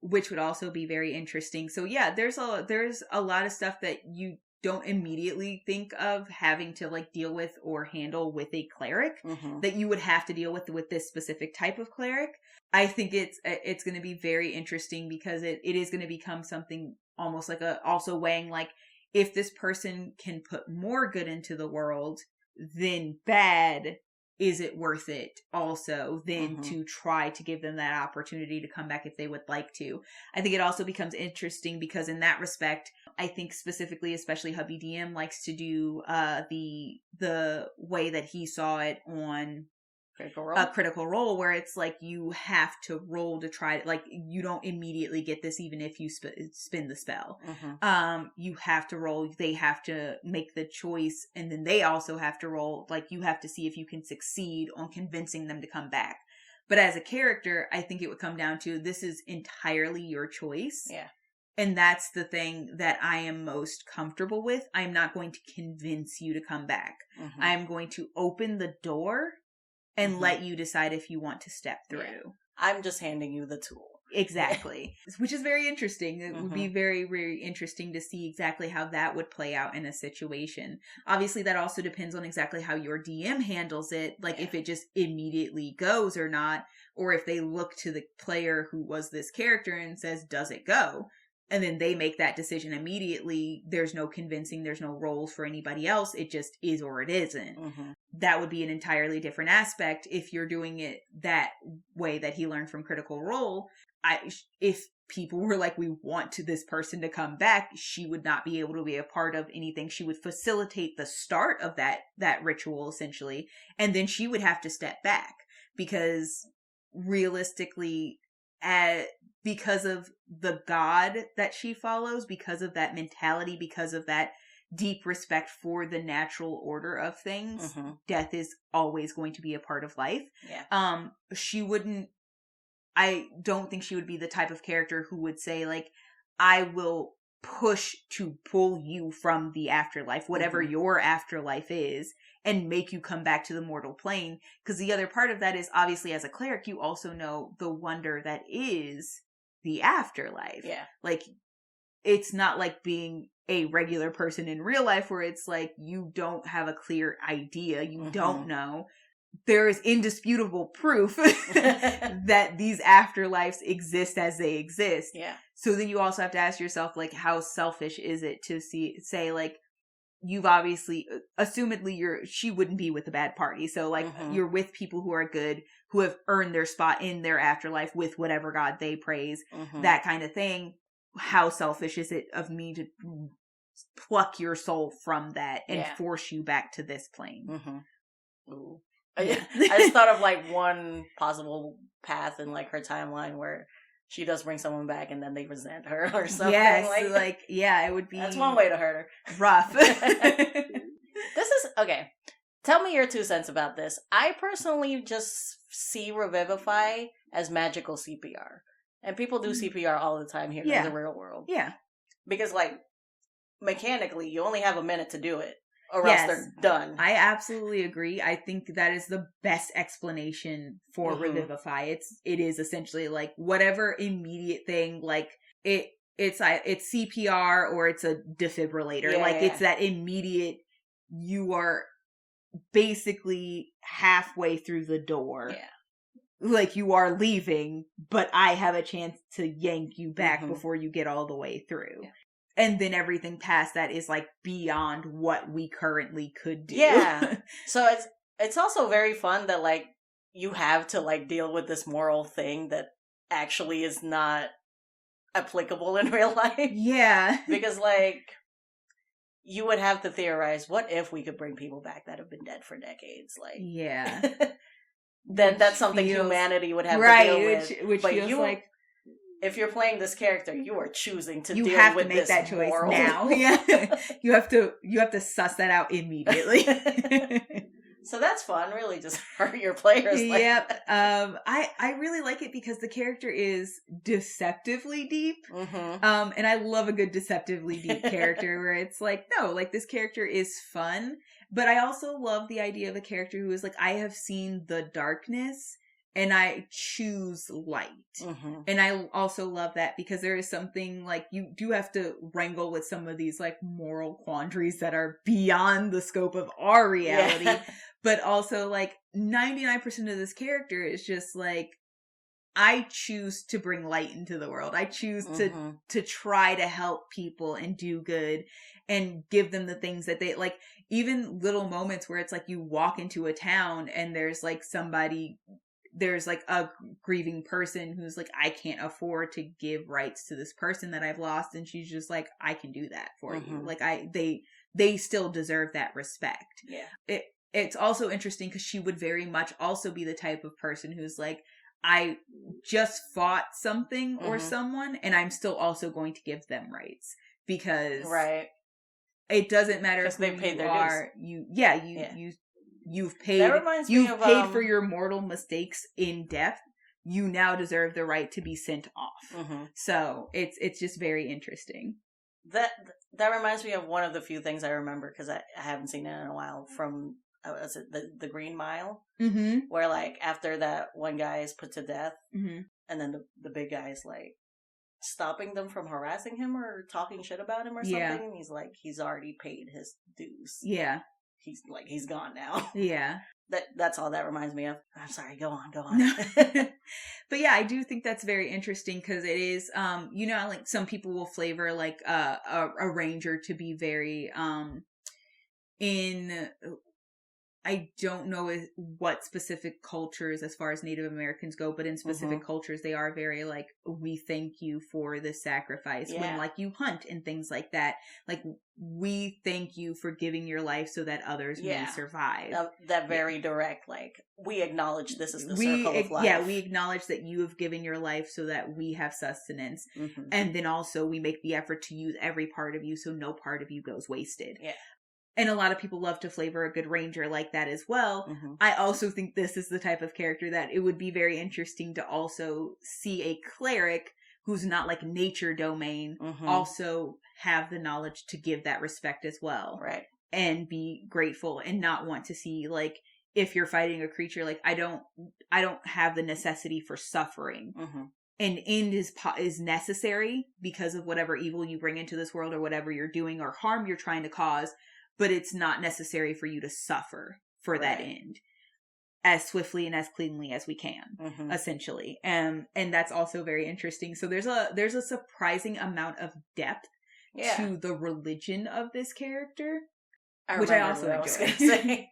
Which would also be very interesting. So yeah, there's a lot of stuff that you don't immediately think of having to like deal with or handle with a cleric that you would have to deal with this specific type of cleric. I think it's going to be very interesting, because it is going to become something almost like also weighing like, if this person can put more good into the world than bad, is it worth it also then to try to give them that opportunity to come back if they would like to? I think it also becomes interesting, because in that respect, I think specifically, especially Hubby DM likes to do the way that he saw it on critical role where it's like you have to roll to try, like you don't immediately get this even if you spin the spell. You have to roll, they have to make the choice, and then they also have to roll, like you have to see if you can succeed on convincing them to come back. But as a character, I think it would come down to this is entirely your choice. Yeah. And that's the thing that I am most comfortable with. I'm not going to convince you to come back. I am going to open the door and let you decide if you want to step through. Yeah. I'm just handing you the tool. Exactly. Which is very interesting. It would be very, very interesting to see exactly how that would play out in a situation. Obviously, that also depends on exactly how your DM handles it. Like if it just immediately goes or not, or if they look to the player who was this character and says, does it go? And then they make that decision immediately. There's no convincing. There's no roles for anybody else. It just is or it isn't. That would be an entirely different aspect if you're doing it that way that he learned from Critical Role. If people were like, we want this person to come back, she would not be able to be a part of anything. She would facilitate the start of that ritual, essentially. And then she would have to step back because realistically, because of the God that she follows, because of that mentality, because of that deep respect for the natural order of things, death is always going to be a part of life. Yeah. I don't think she would be the type of character who would say, like, I will push to pull you from the afterlife, whatever your afterlife is, and make you come back to the mortal plane. Because the other part of that is, obviously, as a cleric, you also know the wonder that is the afterlife. Yeah. Like, it's not like being a regular person in real life where it's like, you don't have a clear idea. You don't know. There is indisputable proof that these afterlives exist as they exist. Yeah. So then you also have to ask yourself, like, how selfish is it to say, like, you've obviously, assumedly, she wouldn't be with a bad party. So, like, you're with people who are good, who have earned their spot in their afterlife with whatever God they praise, that kind of thing. How selfish is it of me to pluck your soul from that and force you back to this plane? Ooh. Yeah. I just thought of like one possible path in like her timeline where she does bring someone back and then they resent her or something. Yes, it would be. That's one way to hurt her. Rough. This is okay. Tell me your 2 cents about this. I personally just see Revivify as magical CPR, and people do CPR all the time here in the real world. Yeah, because like mechanically, you only have a minute to do it. Or else they're done. I absolutely agree. I think that is the best explanation for Revivify. It is essentially like whatever immediate thing, like it's CPR or it's a defibrillator. It's that immediate, you are basically halfway through the door. Yeah. Like you are leaving, but I have a chance to yank you back before you get all the way through. Yeah. And then everything past that is like beyond what we currently could do. Yeah. So it's also very fun that like you have to like deal with this moral thing that actually is not applicable in real life. Yeah. Because like you would have to theorize, what if we could bring people back that have been dead for decades? Like, yeah. Then that's something humanity would have to deal with. Which but feels like, if you're playing this character, you are choosing to deal with this. You have to make that choice now. Yeah, you have to suss that out immediately. So that's fun. Really, just hurt your players. Yep. I really like it because the character is deceptively deep. And I love a good deceptively deep character where it's like, no, like this character is fun, but I also love the idea of a character who is like, I have seen the darkness. And I choose light. And I also love that because there is something like you do have to wrangle with some of these like moral quandaries that are beyond the scope of our reality. Yeah. But also like 99% of this character is just like, I choose to bring light into the world. I choose to try to help people and do good and give them the things that they like, even little moments where it's like you walk into a town and there's like there's like a grieving person who's like, I can't afford to give rights to this person that I've lost. And she's just like, I can do that for you. Like they still deserve that respect. Yeah. it's also interesting because she would very much also be the type of person who's like, I just fought something or someone, and I'm still also going to give them rights because it doesn't matter who they paid you their are. dues. You've paid. That reminds me of, paid for your mortal mistakes in death. You now deserve the right to be sent off. So it's just very interesting. That reminds me of one of the few things I remember because I haven't seen it in a while from was it the Green Mile, where like after that one guy is put to death, and then the big guy is like stopping them from harassing him or talking shit about him or something, and he's like he's already paid his dues. Yeah, he's gone now. Yeah. That's all that reminds me of. I'm sorry, go on. But yeah, I do think that's very interesting because it is, like some people will flavor like a ranger to be very, I don't know what specific cultures as far as Native Americans go, but in specific cultures, they are very like, we thank you for the sacrifice. Yeah. When like you hunt and things like that, like we thank you for giving your life so that others may survive. That very direct, like we acknowledge this is the circle of life. Yeah, we acknowledge that you have given your life so that we have sustenance. And then also we make the effort to use every part of you so no part of you goes wasted. Yeah. And a lot of people love to flavor a good ranger like that as well. I also think this is the type of character that it would be very interesting to also see a cleric who's not like nature domain also have the knowledge to give that respect as well. Right. And be grateful and not want to see like, if you're fighting a creature, like I don't have the necessity for suffering. An end is necessary because of whatever evil you bring into this world or whatever you're doing or harm you're trying to cause. But it's not necessary for you to suffer for that end as swiftly and as cleanly as we can, essentially. And that's also very interesting. So there's a surprising amount of depth to the religion of this character, which I also enjoy.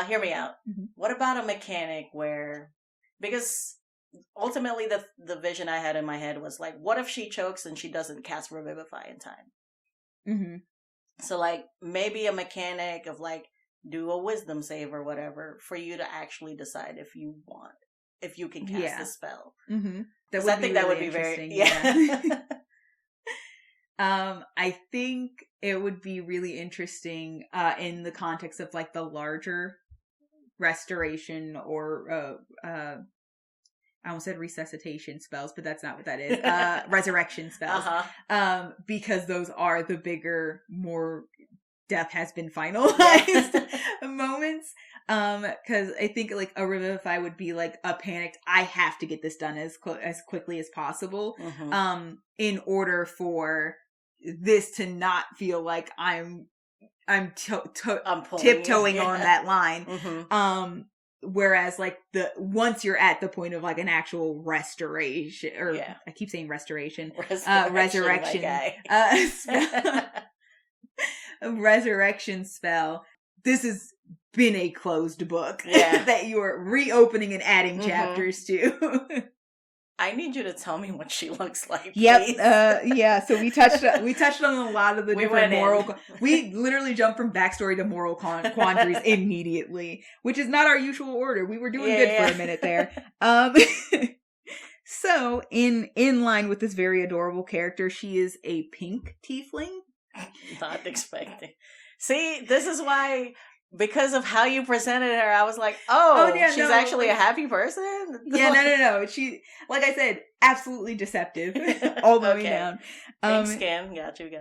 Hear me out. What about a mechanic because ultimately the vision I had in my head was like, what if she chokes and she doesn't cast Revivify in time? So, like, maybe a mechanic of, like, do a wisdom save or whatever for you to actually decide if you can cast the spell. I think that would be very, I think it would be really interesting in the context of, like, the larger restoration or, I almost said resuscitation spells, but that's not what that is. Resurrection spells. Because those are the bigger, more death has been finalized moments. Because I think like a Revivify would be like a panicked, I have to get this done as quickly as possible. In order for this to not feel like I'm tiptoeing on that line. Whereas like once you're at the point of like an actual restoration or I keep saying restoration, resurrection, resurrection spell, this has been a closed book that you are reopening and adding chapters to. I need you to tell me what she looks like. Yep. So we touched on a lot of the different moral. We literally jumped from backstory to moral quandaries immediately, which is not our usual order. We were doing good for a minute there. So in line with this very adorable character, she is a pink tiefling. Not expecting. See, this is why. Because of how you presented her, I was like, she's actually a happy person? Yeah, no. She, like I said, absolutely deceptive all the way down. Pink skin, got you.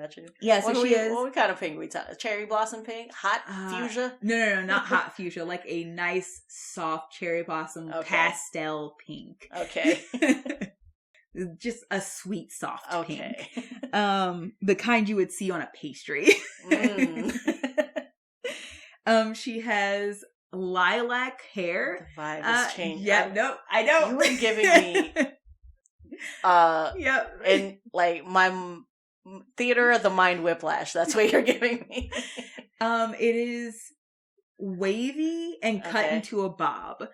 Yeah, so she is. What kind of pink we talking? Cherry blossom pink? Hot fuchsia? No, not hot fuchsia. Like a nice, soft cherry blossom pastel pink. Okay. Just a sweet, soft pink. The kind you would see on a pastry. She has lilac hair. The vibe is changing. Yeah, no, I know. You were giving me, in like my theater of the mind whiplash. That's what you're giving me. It is wavy and cut into a bob.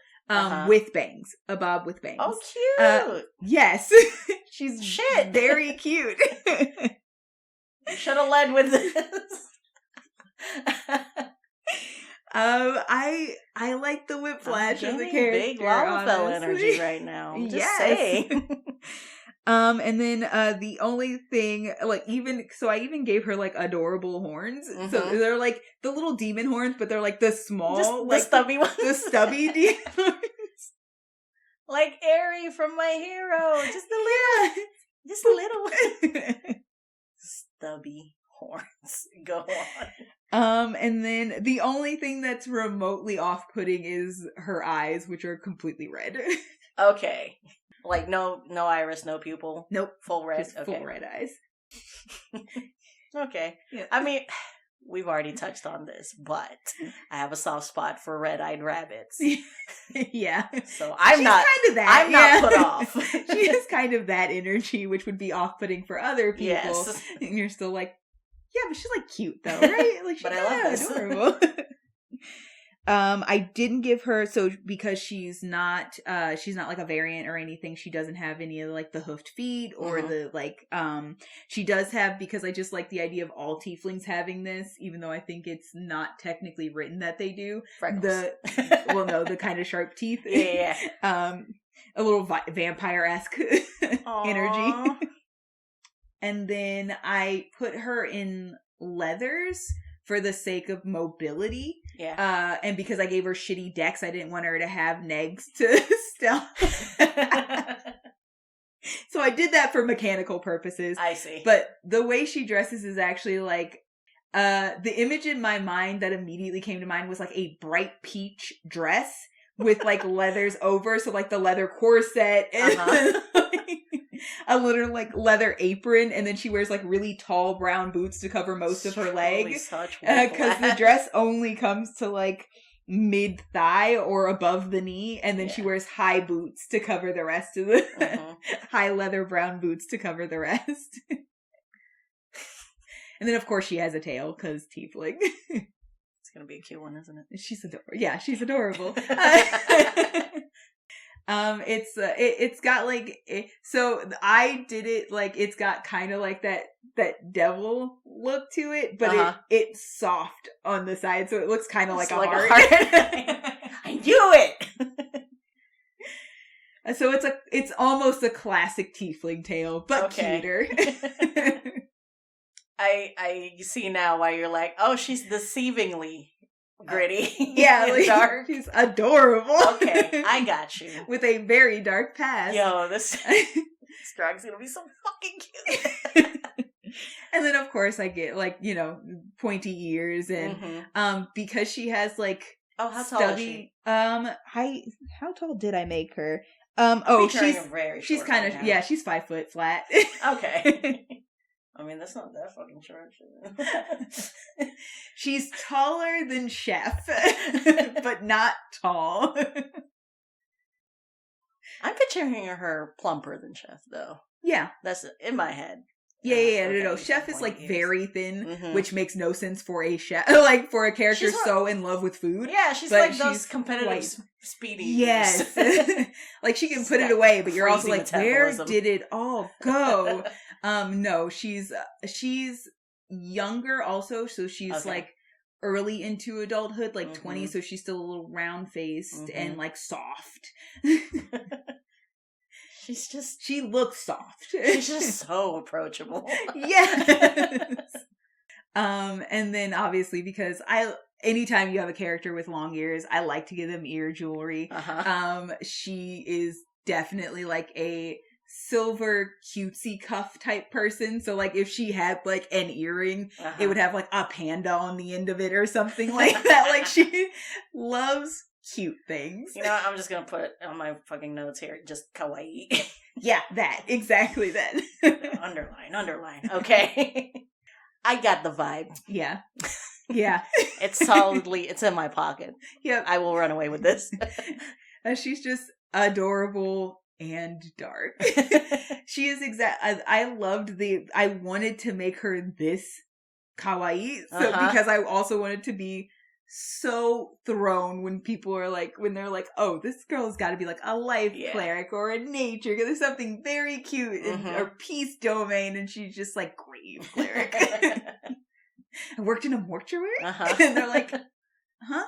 With bangs. A bob with bangs. Oh, cute. Yes. She's very cute. You should have led with this. I like the Whiplash as a character. Big Lalafell honestly. energy right now. I'm just Yes. saying. And then the only thing, like, I even gave her like adorable horns. Mm-hmm. So they're like the little demon horns, but they're like the small, just like the stubby ones. the stubby demon horns. Like Aerie from My Hero. Just a little one. Stubby horns. Go on. And then the only thing that's remotely off-putting is her eyes, which are completely red. Okay. Like no iris, no pupil. Nope. Full red. Just full red eyes. Okay. Yeah. I mean, we've already touched on this, but I have a soft spot for red-eyed rabbits. Yeah. So I'm not put off. She has kind of that energy, which would be off-putting for other people. Yes. And you're still like, yeah, but she's like cute though, right? Like, she's but I love this. Adorable. I didn't give her, so because she's not like a variant or anything, she doesn't have any of like the hoofed feet or the like, she does have, because I just like the idea of all tieflings having this, even though I think it's not technically written that they do. Freckles. The kind of sharp teeth. Yeah. A little vampire-esque energy. And then I put her in leathers for the sake of mobility. Yeah. And because I gave her shitty dex, I didn't want her to have negs to stealth. So I did that for mechanical purposes. I see. But the way she dresses is actually like, the image in my mind that immediately came to mind was like a bright peach dress with like leathers over. So like the leather corset and a little like leather apron, and then she wears like really tall brown boots to cover most of her leg, because the dress only comes to like mid thigh or above the knee, and then she wears high boots to cover the rest of the high leather brown boots to cover the rest. And then of course she has a tail because tiefling. It's gonna be a cute one, isn't it? She's adorable. Yeah, she's adorable. It's got like, so I did it like, it's got kind of like that devil look to it, but it's soft on the side, so it looks kind of like a heart. I knew it. So it's almost a classic tiefling tail, but cuter. I see now why you're like, oh, she's deceivingly gritty. Yeah, like, dark. She's adorable. Okay, I got you. With a very dark past. Yo, this drag's gonna be so fucking cute. And then of course I get like, pointy ears and because she has like how tall is she? How tall did I make her? She's kind of she's 5 foot flat. Okay. I mean, that's not that fucking short. She's taller than Chef, but not tall. I'm picturing her plumper than Chef, though. Yeah. That's in my head. Yeah. No. Chef is like very thin, which makes no sense for a chef, like for a character so in love with food. Yeah, she's like those competitive speedy. Yes. Like she can put it away, but you're also like, where did it all go? No, she's younger also, so she's like early into adulthood, like 20, so she's still a little round faced and like soft. She looks soft. She's just so approachable. Yes. And then obviously because anytime you have a character with long ears, I like to give them ear jewelry. She is definitely like a silver cutesy cuff type person. So like if she had like an earring, it would have like a panda on the end of it or something like that. Like she loves cute things. You know, I'm just gonna put on my fucking notes here, just kawaii. Yeah, exactly that. Underline. Okay. I got the vibe. Yeah. It's in my pocket. Yep. I will run away with this. She's just adorable and dark. She is I wanted to make her this kawaii, because I also wanted to be so thrown when people are like, when they're like, oh, this girl's got to be like a life cleric or a nature, because there's something very cute in or peace domain, and she's just like grave cleric. I worked in a mortuary, and they're like, huh?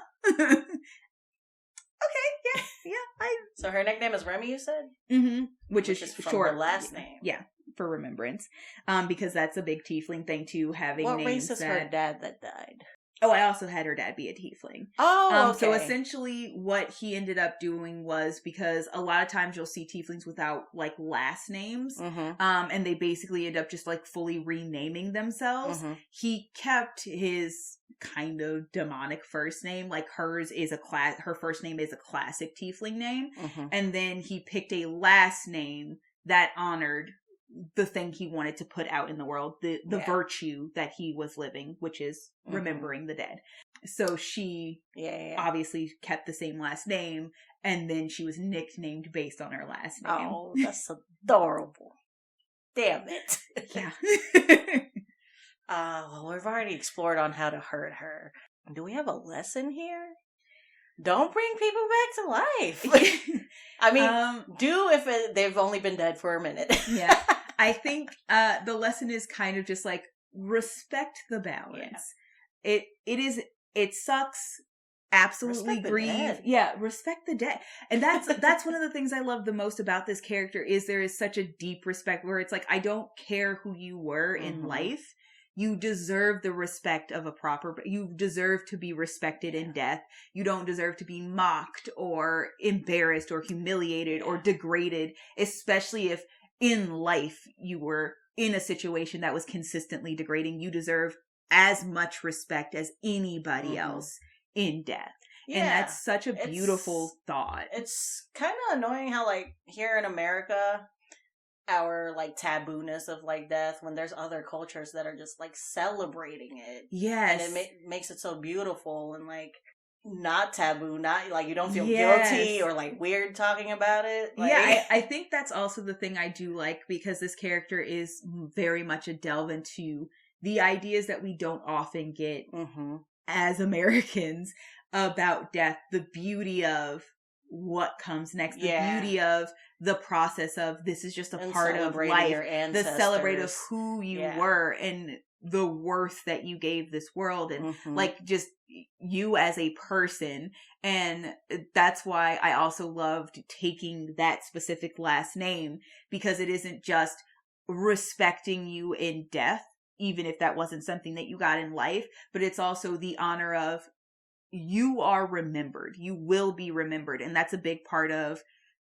So her nickname is Remy, you said? Mm-hmm. Which is from short. her last name. Yeah, for Remembrance. Because that's a big tiefling thing too, having what names race is her dad that died? Oh, I also had her dad be a tiefling. Oh, okay. So essentially what he ended up doing was, because a lot of times you'll see tieflings without like last names, and they basically end up just like fully renaming themselves. He kept his kind of demonic first name, like her first name is a classic tiefling name, and then he picked a last name that honored the thing he wanted to put out in the world, the virtue that he was living, which is remembering the dead. So she obviously kept the same last name, and then she was nicknamed based on her last name. Oh, that's adorable. Damn it. Yeah. Well, we've already explored on how to hurt her. Do we have a lesson here? Don't bring people back to life. I mean, do if they've only been dead for a minute. Yeah. I think the lesson is kind of just like, respect the balance. Yeah. It sucks. Absolutely grieve. Yeah, respect the dead. And that's one of the things I love the most about this character, is there is such a deep respect where it's like, I don't care who you were in life. You deserve the respect of you deserve to be respected in death. You don't deserve to be mocked or embarrassed or humiliated or degraded, especially if in life you were in a situation that was consistently degrading. You deserve as much respect as anybody else in death. Yeah. And that's such a beautiful thought. It's kind of annoying how, like, here in America, our, like, tabooness of, like, death, when there's other cultures that are just, like, celebrating it. Yes. And it makes it so beautiful and, like, not taboo, not, like, you don't feel guilty or, like, weird talking about it. Like, yeah, I think that's also the thing I do like, because this character is very much a delve into the ideas that we don't often get as Americans about death, the beauty of what comes next, the beauty of the process of this is just a part of life, the celebrate of who you were and the worth that you gave this world, and like just you as a person. And that's why I also loved taking that specific last name, because it isn't just respecting you in death, even if that wasn't something that you got in life, but it's also the honor of you are remembered. You will be remembered. And that's a big part of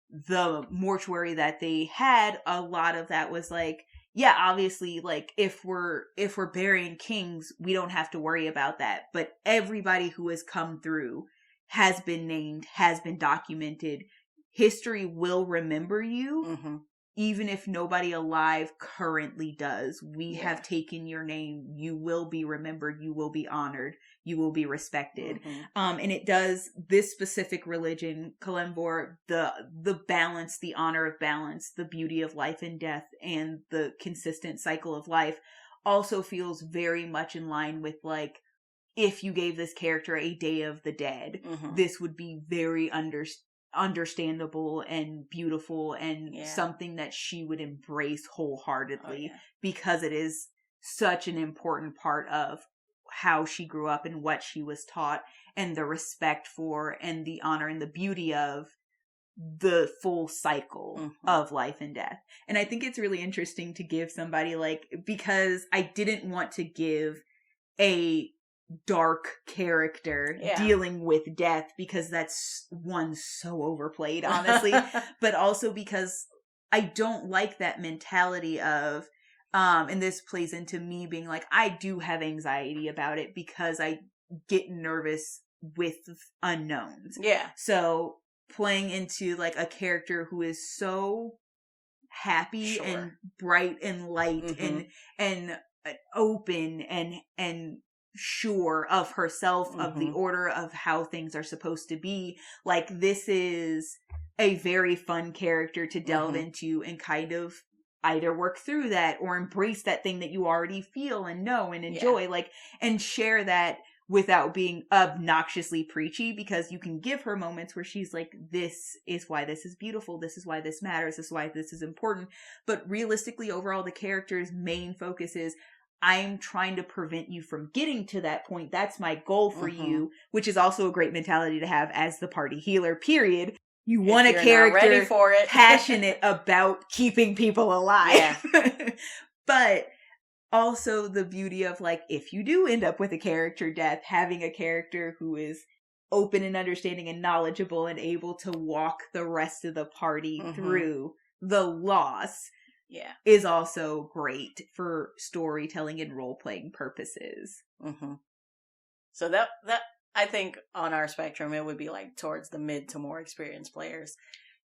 the mortuary that they had. A lot of that was like, yeah, obviously, like if we're burying kings, we don't have to worry about that. But everybody who has come through has been named, has been documented. History will remember you. Even if nobody alive currently does. We have taken your name. You will be remembered. You will be honored. You will be respected. And it does, this specific religion, Kalimvor, the balance, the honor of balance, the beauty of life and death, and the consistent cycle of life also feels very much in line with, like, if you gave this character a Day of the Dead, this would be very understandable and beautiful, and something that she would embrace wholeheartedly, because it is such an important part of how she grew up and what she was taught, and the respect for and the honor and the beauty of the full cycle of life and death. And I think it's really interesting to give somebody, like, because I didn't want to give a dark character dealing with death, because that's one so overplayed, honestly, but also because I don't like that mentality of and this plays into me being like, I do have anxiety about it because I get nervous with unknowns. So playing into like a character who is so happy and bright and light and open and sure of herself, of the order of how things are supposed to be, like, this is a very fun character to delve into and kind of either work through that or embrace that thing that you already feel and know and enjoy, like, and share that without being obnoxiously preachy, because you can give her moments where she's like, this is why this is beautiful, this is why this matters, this is why this is important. But realistically, overall, the character's main focus is, I'm trying to prevent you from getting to that point. That's my goal for Mm-hmm. you, which is also a great mentality to have as the party healer, period. You want If a you're character not ready for it. passionate about keeping people alive. Yeah. But also the beauty of, like, if you do end up with a character death, having a character who is open and understanding and knowledgeable and able to walk the rest of the party Mm-hmm. through the loss Yeah. is also great for storytelling and role-playing purposes. Mm-hmm. So that I think on our spectrum it would be like towards the mid to more experienced players.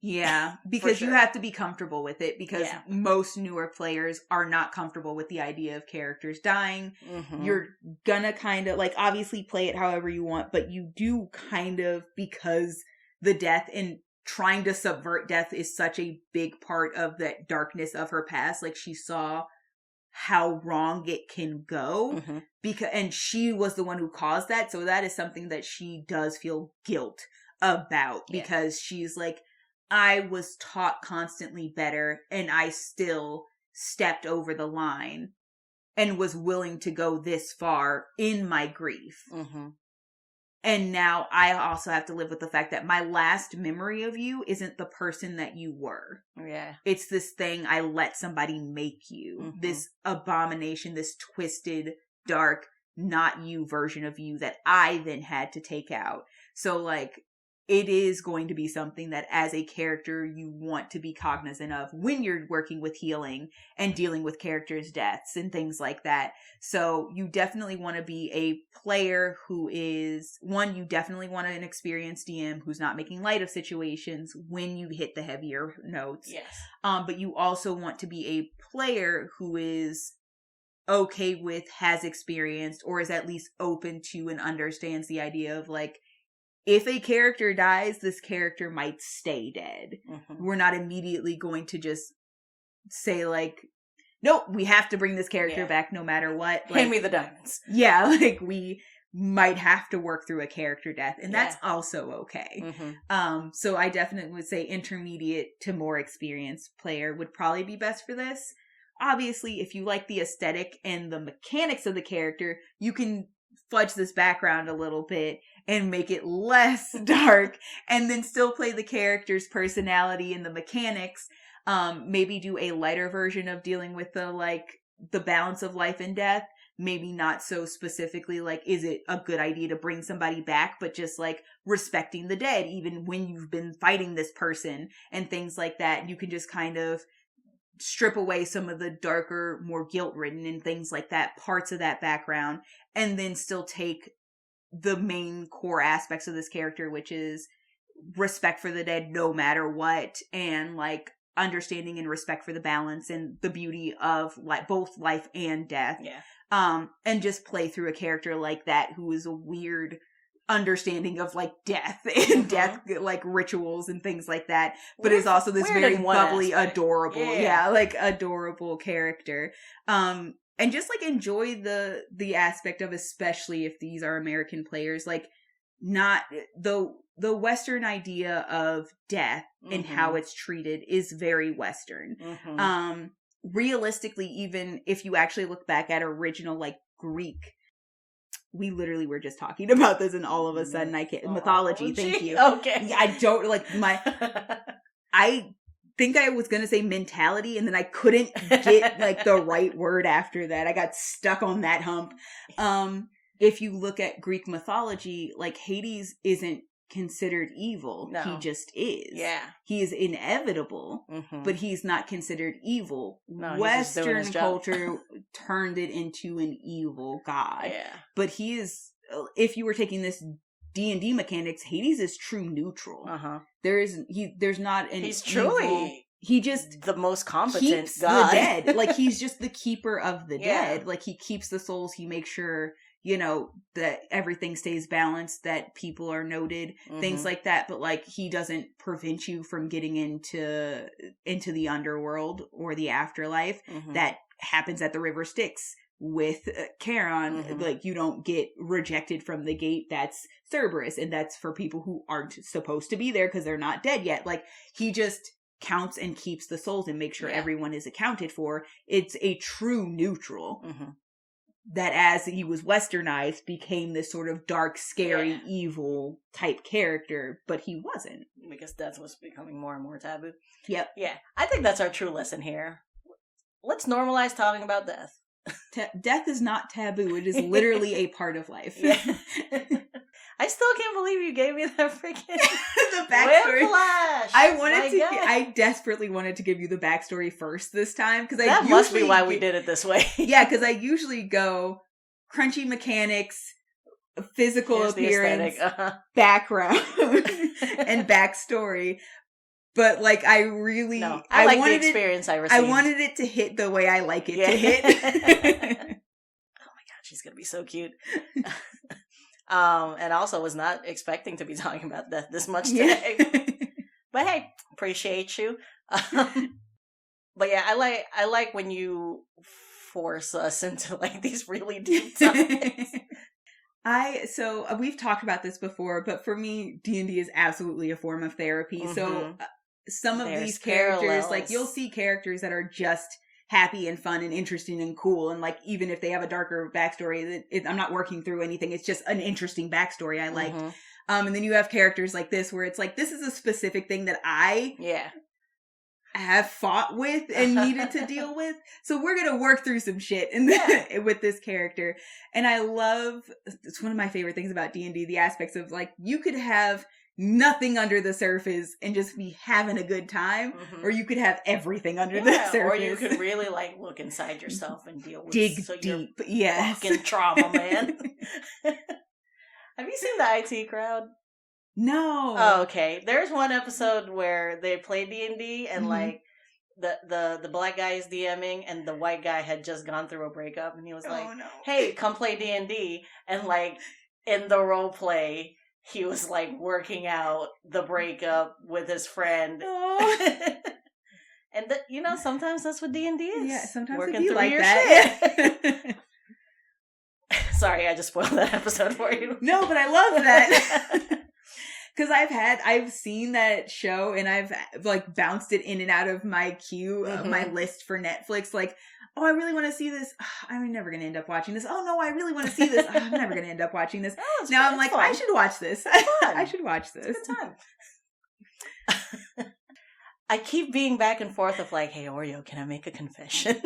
Yeah, because sure. you have to be comfortable with it, because Yeah. most newer players are not comfortable with the idea of characters dying. Mm-hmm. You're gonna kind of, like, obviously play it however you want, but you do kind of, because the death and trying to subvert death is such a big part of that darkness of her past. Like, she saw how wrong it can go, Mm-hmm. and she was the one who caused that, so that is something that she does feel guilt about, because she's like, I was taught constantly better, and I still stepped over the line and was willing to go this far in my grief. Mm-hmm. And now I also have to live with the fact that my last memory of you isn't the person that you were. Yeah. It's this thing I let somebody make you. Mm-hmm. This abomination, this twisted, dark, not you version of you that I then had to take out. So, like, it is going to be something that as a character you want to be cognizant of when you're working with healing and dealing with characters' deaths and things like that. So you definitely want to be a player who is, one, you definitely want an experienced DM who's not making light of situations when you hit the heavier notes. Yes. But you also want to be a player who is okay with, has experienced, or is at least open to and understands the idea of, like, if a character dies, this character might stay dead. Mm-hmm. We're not immediately going to just say, like, nope, we have to bring this character back no matter what. Like, hand me the diamonds. Yeah, like, we might have to work through a character death, and that's also okay. Mm-hmm. So I definitely would say intermediate to more experienced player would probably be best for this. Obviously, if you like the aesthetic and the mechanics of the character, you can fudge this background a little bit and make it less dark, and then still play the character's personality and the mechanics. Maybe do a lighter version of dealing with the balance of life and death. Maybe not so specifically, like, is it a good idea to bring somebody back, but just, like, respecting the dead, even when you've been fighting this person and things like that. You can just kind of strip away some of the darker, more guilt-ridden and things like that, parts of that background, and then still take the main core aspects of this character, which is respect for the dead no matter what, and, like, understanding and respect for the balance and the beauty of, like, both life and death. Yeah. And just play through a character like that who is a weird understanding of, like, death and death, like, rituals and things like that, but is also this very bubbly, adorable, like, adorable character. And just, like, enjoy the aspect of, especially if these are American players, like, not the Western idea of death and how it's treated is very Western. Realistically, even if you actually look back at original, like, Greek, we literally were just talking about this, and all of a sudden I can't, mythology, thank you. Okay. I don't, like, I think I was gonna say mentality, and then I couldn't get, like, the right word after that. I got stuck on that hump. If you look at Greek mythology, like, Hades isn't considered evil. No. He just is. Yeah. He is inevitable, but he's not considered evil. No, Western culture turned it into an evil god. Yeah. But he is, if you were taking this D&D mechanics, Hades is true neutral. There's not an he's truly evil, he just the most competent keeps god. The dead. Like, he's just the keeper of the dead. Like, he keeps the souls. He makes sure, you know, that everything stays balanced, that people are noted, things like that. But, like, he doesn't prevent you from getting into the underworld or the afterlife. That happens at the River Styx with Charon. Like, you don't get rejected from the gate. That's Cerberus, and that's for people who aren't supposed to be there because they're not dead yet. Like, he just counts and keeps the souls and makes sure everyone is accounted for. It's a true neutral. that as he was westernized became this sort of dark, scary, evil type character, but he wasn't. Because that's what's becoming more and more taboo. Yep. Yeah, I think that's our true lesson here. Let's normalize talking about death. Death is not taboo. It is literally a part of life. Yeah. I still can't believe you gave me that freaking the backstory. Whiplash. I desperately wanted to give you the backstory first this time because that must be why we did it this way. Yeah, because I usually go crunchy mechanics, physical appearance, background, and backstory. But like, I really, no, I like the experience I received. I wanted it to hit the way I like it to hit. Oh my god, she's gonna be so cute. And also was not expecting to be talking about death this much today. But hey, appreciate you. But yeah, I like when you force us into like these really deep topics. So we've talked about this before, but for me, D&D is absolutely a form of therapy. Mm-hmm. So some of these characters, parallels. Like you'll see characters that are just happy and fun and interesting and cool. And like, even if they have a darker backstory, I'm not working through anything. It's just an interesting backstory I liked. Mm-hmm. And then you have characters like this, where it's like, this is a specific thing that I have fought with and needed to deal with. So we're going to work through some shit with this character. And I love, it's one of my favorite things about D&D, the aspects of like, you could have nothing under the surface and just be having a good time, or you could have everything under the surface. Or you could really like look inside yourself and deal with dig deep. Yes. Fucking trauma, man. Have you seen the IT Crowd? No. Oh, okay. There's one episode where they play D&D and like the black guy is DMing and the white guy had just gone through a breakup and he was like, hey, come play D&D. And like in the role play, he was like working out the breakup with his friend. And sometimes that's what D&D is. Yeah, sometimes working it be through like your that. shit. Sorry, I just spoiled that episode for you. No, but I love that. Because I've seen that show and I've like bounced it in and out of my queue, my list for Netflix. Like, oh, I really want to see this. I'm never going to end up watching this. Oh no, I really want to see this. I'm never going to end up watching this. Now I'm like, fun. I should watch this. I should watch this. It's a good time. I keep being back and forth of like, hey, Oreo, can I make a confession?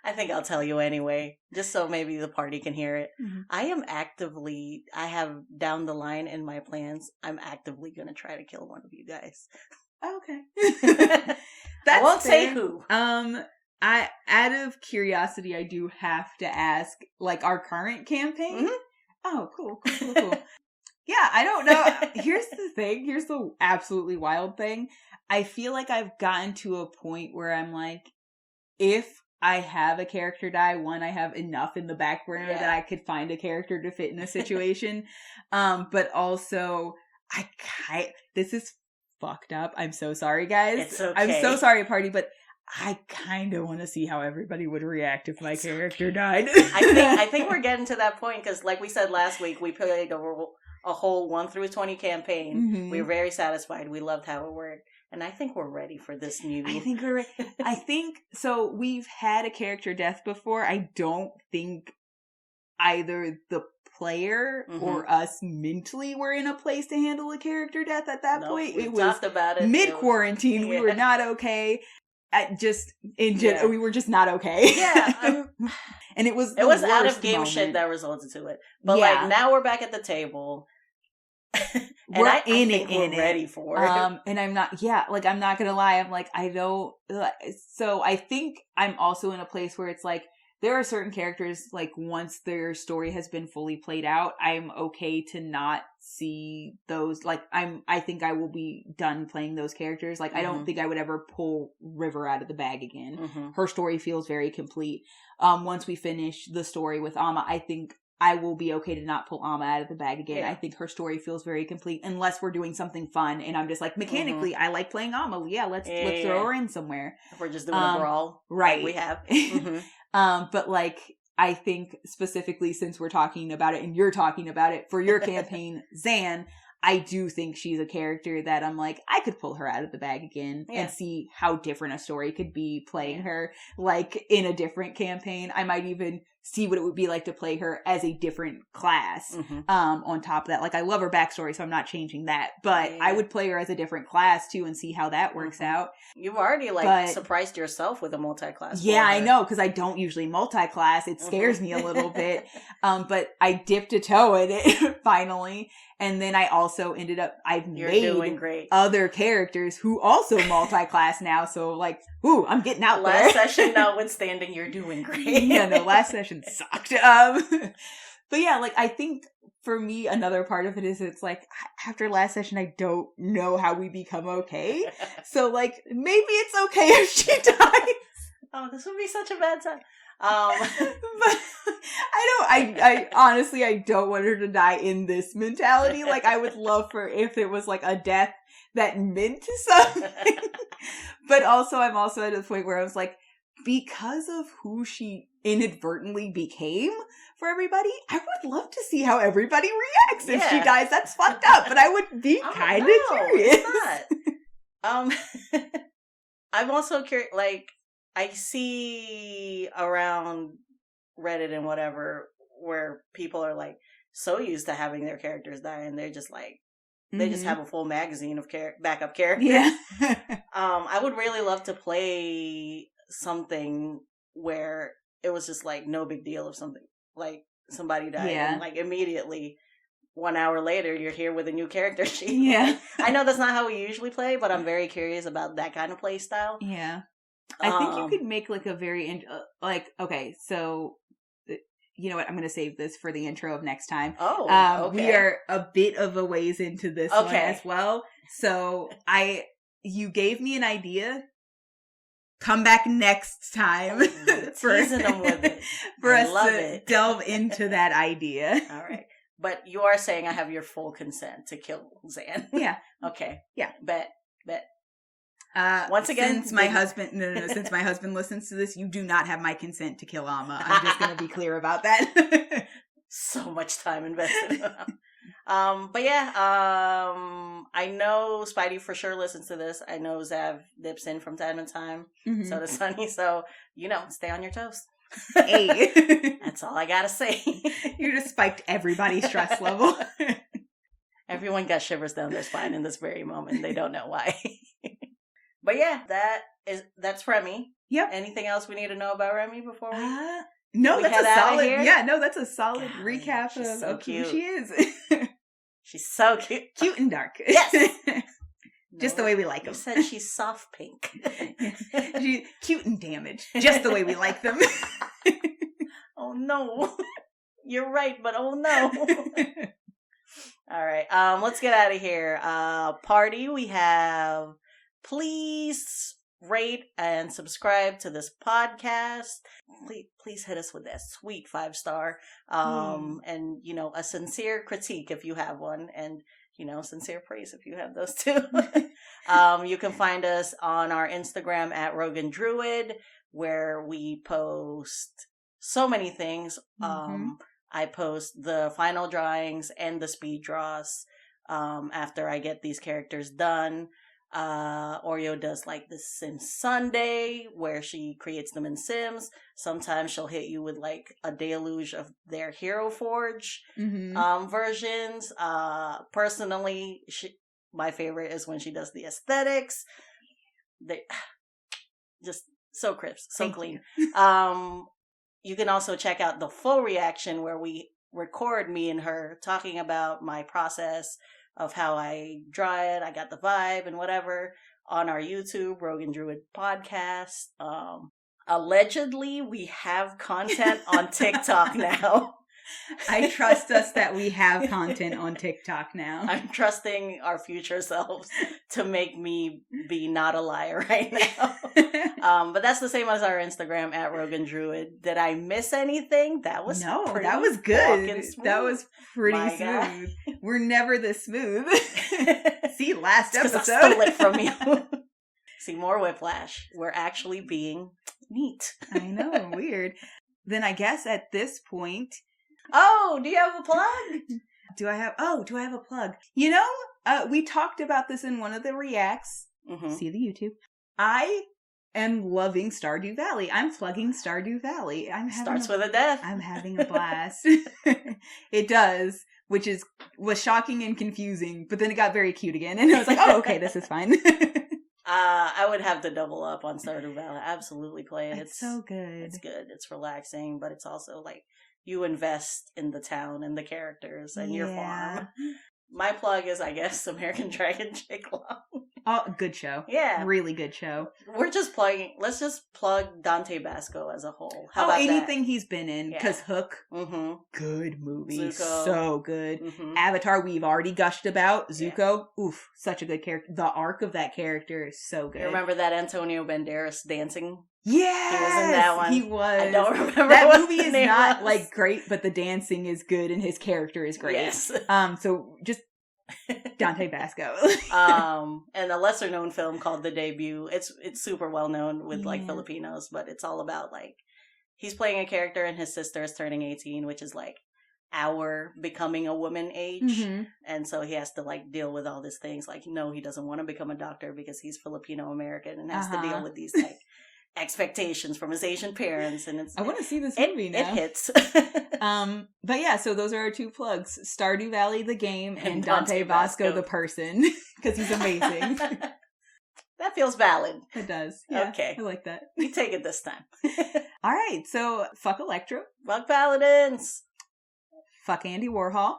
I think I'll tell you anyway, just so maybe the party can hear it. Mm-hmm. I have down the line in my plans, I'm actively going to try to kill one of you guys. Okay. I won't say who. Out of curiosity, I do have to ask, like, our current campaign? Mm-hmm. Oh, cool. Yeah, I don't know. Here's the thing. Here's the absolutely wild thing. I feel like I've gotten to a point where I'm like, if I have a character die, one, I have enough in the back burner that I could find a character to fit in a situation. But also, this is fucked up. I'm so sorry, guys. It's okay. I'm so sorry, party, but I kind of want to see how everybody would react if my character died. I think we're getting to that point because, like we said last week, we played a whole 1 through 20 campaign. Mm-hmm. We were very satisfied. We loved how it worked. And I think we're ready for this new. I think we're ready. I think, so we've had a character death before. I don't think either the player or us mentally were in a place to handle a character death at that point. We talked about it. Mid-quarantine. We were not okay. We were just not okay. Yeah. And it was out of game shit that resulted to it. But like now we're back at the table. We're I think we're ready for it. And I'm not, I'm not gonna lie, I'm like, I don't, so I think I'm also in a place where it's like, there are certain characters, like, once their story has been fully played out, I'm okay to not see those, like, I think I will be done playing those characters. Like, I don't think I would ever pull River out of the bag again. Mm-hmm. Her story feels very complete. Once we finish the story with Amma, I think I will be okay to not pull Amma out of the bag again. Yeah. I think her story feels very complete, unless we're doing something fun and I'm just like, mechanically, I like playing Amma. Yeah, let's throw her in somewhere. If we're just doing a brawl. Right. Like we have. Mm-hmm. But like, I think specifically since we're talking about it and you're talking about it for your campaign, Zan, I do think she's a character that I'm like, I could pull her out of the bag again and see how different a story could be playing her, like, in a different campaign. I might even see what it would be like to play her as a different class. On top of that, like I love her backstory, so I'm not changing that, but I would play her as a different class too and see how that works out. You've already surprised yourself with a multi-class. Yeah, I know, because I don't usually multi-class. It scares me a little bit. But I dipped a toe in it finally. And then I also I've made other characters who also multi-class now. So like, ooh, I'm getting out last session notwithstanding, you're doing great. Yeah, no, last session sucked. But yeah, like I think for me, another part of it is it's like after last session, I don't know how we become okay. So like maybe it's okay if she dies. Oh, this would be such a bad time. But I honestly, I don't want her to die in this mentality. Like I would love for if it was like a death that meant something. But also, I'm also at a point where I was like, because of who she inadvertently became for everybody, I would love to see how everybody reacts if she dies. That's fucked up, but I would be kind of curious. It's not. I'm also curious, like, I see around Reddit and whatever where people are like so used to having their characters die and they're just like, they just have a full magazine of backup characters. Yeah. I would really love to play something where it was just like no big deal if something like somebody died and like immediately 1 hour later you're here with a new character sheet. Yeah. I know that's not how we usually play, but I'm very curious about that kind of play style. Yeah. I think you could make like a very okay, so you know what, I'm going to save this for the intro of next time. Okay. We are a bit of a ways into this one as well. So you gave me an idea. Come back next time teasing them with it. For us to delve into that idea. All right. But you are saying I have your full consent to kill Zan. Yeah. Okay. Yeah. Bet. Once again, since my husband listens to this, you do not have my consent to kill Amma. I'm just going to be clear about that. So much time invested. But yeah, I know Spidey for sure listens to this. I know Zav dips in from time to time. So does Sunny. So, stay on your toes. Hey. That's all I gotta say. You just spiked everybody's stress level. Everyone got shivers down their spine in this very moment. They don't know why. But yeah, that's Remy. Yep. Anything else we need to know about Remy before we no, that's a solid. Yeah, no, that's a solid recap of who she is. She's so cute. Cute and dark. Yes. Just the way we like them. You said she's soft pink. She's cute and damaged. Just the way we like them. Oh no. You're right, but oh no. All right. Let's get out of here. Party, we have please rate and subscribe to this podcast. Please hit us with that sweet 5-star. And a sincere critique if you have one, and sincere praise if you have those too. You can find us on our Instagram at Rogan Druid, where we post so many things. I post the final drawings and the speed draws after I get these characters done. Oreo does like the Sims Sunday where she creates them in Sims. Sometimes she'll hit you with like a deluge of their Hero Forge versions. Personally, my favorite is when she does the aesthetics. They just so crisp, so clean. You can also check out the full reaction where we record me and her talking about my process of how I draw it. I got the vibe and whatever on our YouTube, Rogan Druid Podcast. Allegedly, we have content on TikTok now. I trust us that we have content on TikTok now. I'm trusting our future selves to make me be not a liar right now. But that's the same as our Instagram at Rogan Druid. Did I miss anything? That was that was good. That was pretty My smooth. God. We're never this smooth. See, last episode. I stole it from you. See, more whiplash. We're actually being neat. I know, weird. Then I guess at this point. Oh, do you have a plug? Do I have a plug? We talked about this in one of the reacts. See the YouTube. I am loving Stardew Valley. I'm plugging Stardew Valley. Starts with a death. I'm having a blast. It does, which was shocking and confusing, but then it got very cute again, and I was like, oh, okay, this is fine. I would have to double up on Stardew Valley. Absolutely play it. It's so good. It's good. It's relaxing, but it's also like you invest in the town and the characters and your farm. My plug is, I guess, American Dragon Jake Long. Oh, good show. Yeah. Really good show. Let's just plug Dante Basco as a whole. How about anything that? he's been in. Because Hook, good movie. Zuko. So good. Avatar, we've already gushed about. Zuko, oof, such a good character. The arc of that character is so good. You remember that Antonio Banderas dancing? Yeah, he was in that one. He was. I don't remember that movie is not like great, but the dancing is good and his character is great. Yes. So just Dante Basco. And a lesser known film called The Debut. It's super well known with like Filipinos, but it's all about like he's playing a character and his sister is turning 18, which is like our becoming a woman age. And so he has to like deal with all these things. Like, no, he doesn't want to become a doctor because he's Filipino American and has to deal with these like expectations from his Asian parents, and I want to see this movie now. It hits. But yeah, so those are our two plugs: Stardew Valley the game and Dante Basco the person, because he's amazing. That feels valid. It does. Yeah, okay, I like that. You take it this time. All right, so fuck Electro, fuck Paladins, fuck Andy Warhol.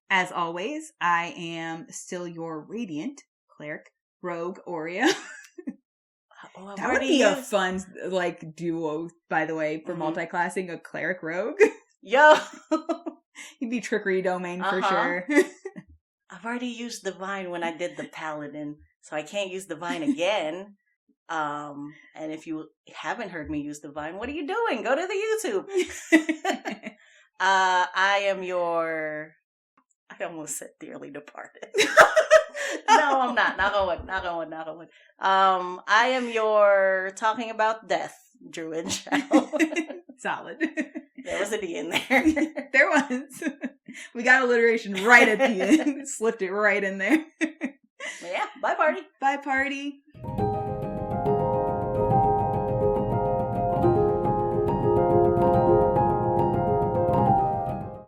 As always, I am still your radiant cleric, rogue, Oreo. That would be a fun like duo, by the way, for multi-classing a cleric rogue. Yo, you'd be trickery domain for sure. I've already used divine when I did the paladin, so I can't use divine again. And if you haven't heard me use divine, what are you doing? Go to the YouTube. I am your. I almost said dearly departed. No, I'm not. Not going. I am your talking about death druid child. Solid. There was a D in there. There was. We got alliteration right at the end. Slipped it right in there. Yeah. Bye, party. Bye, party.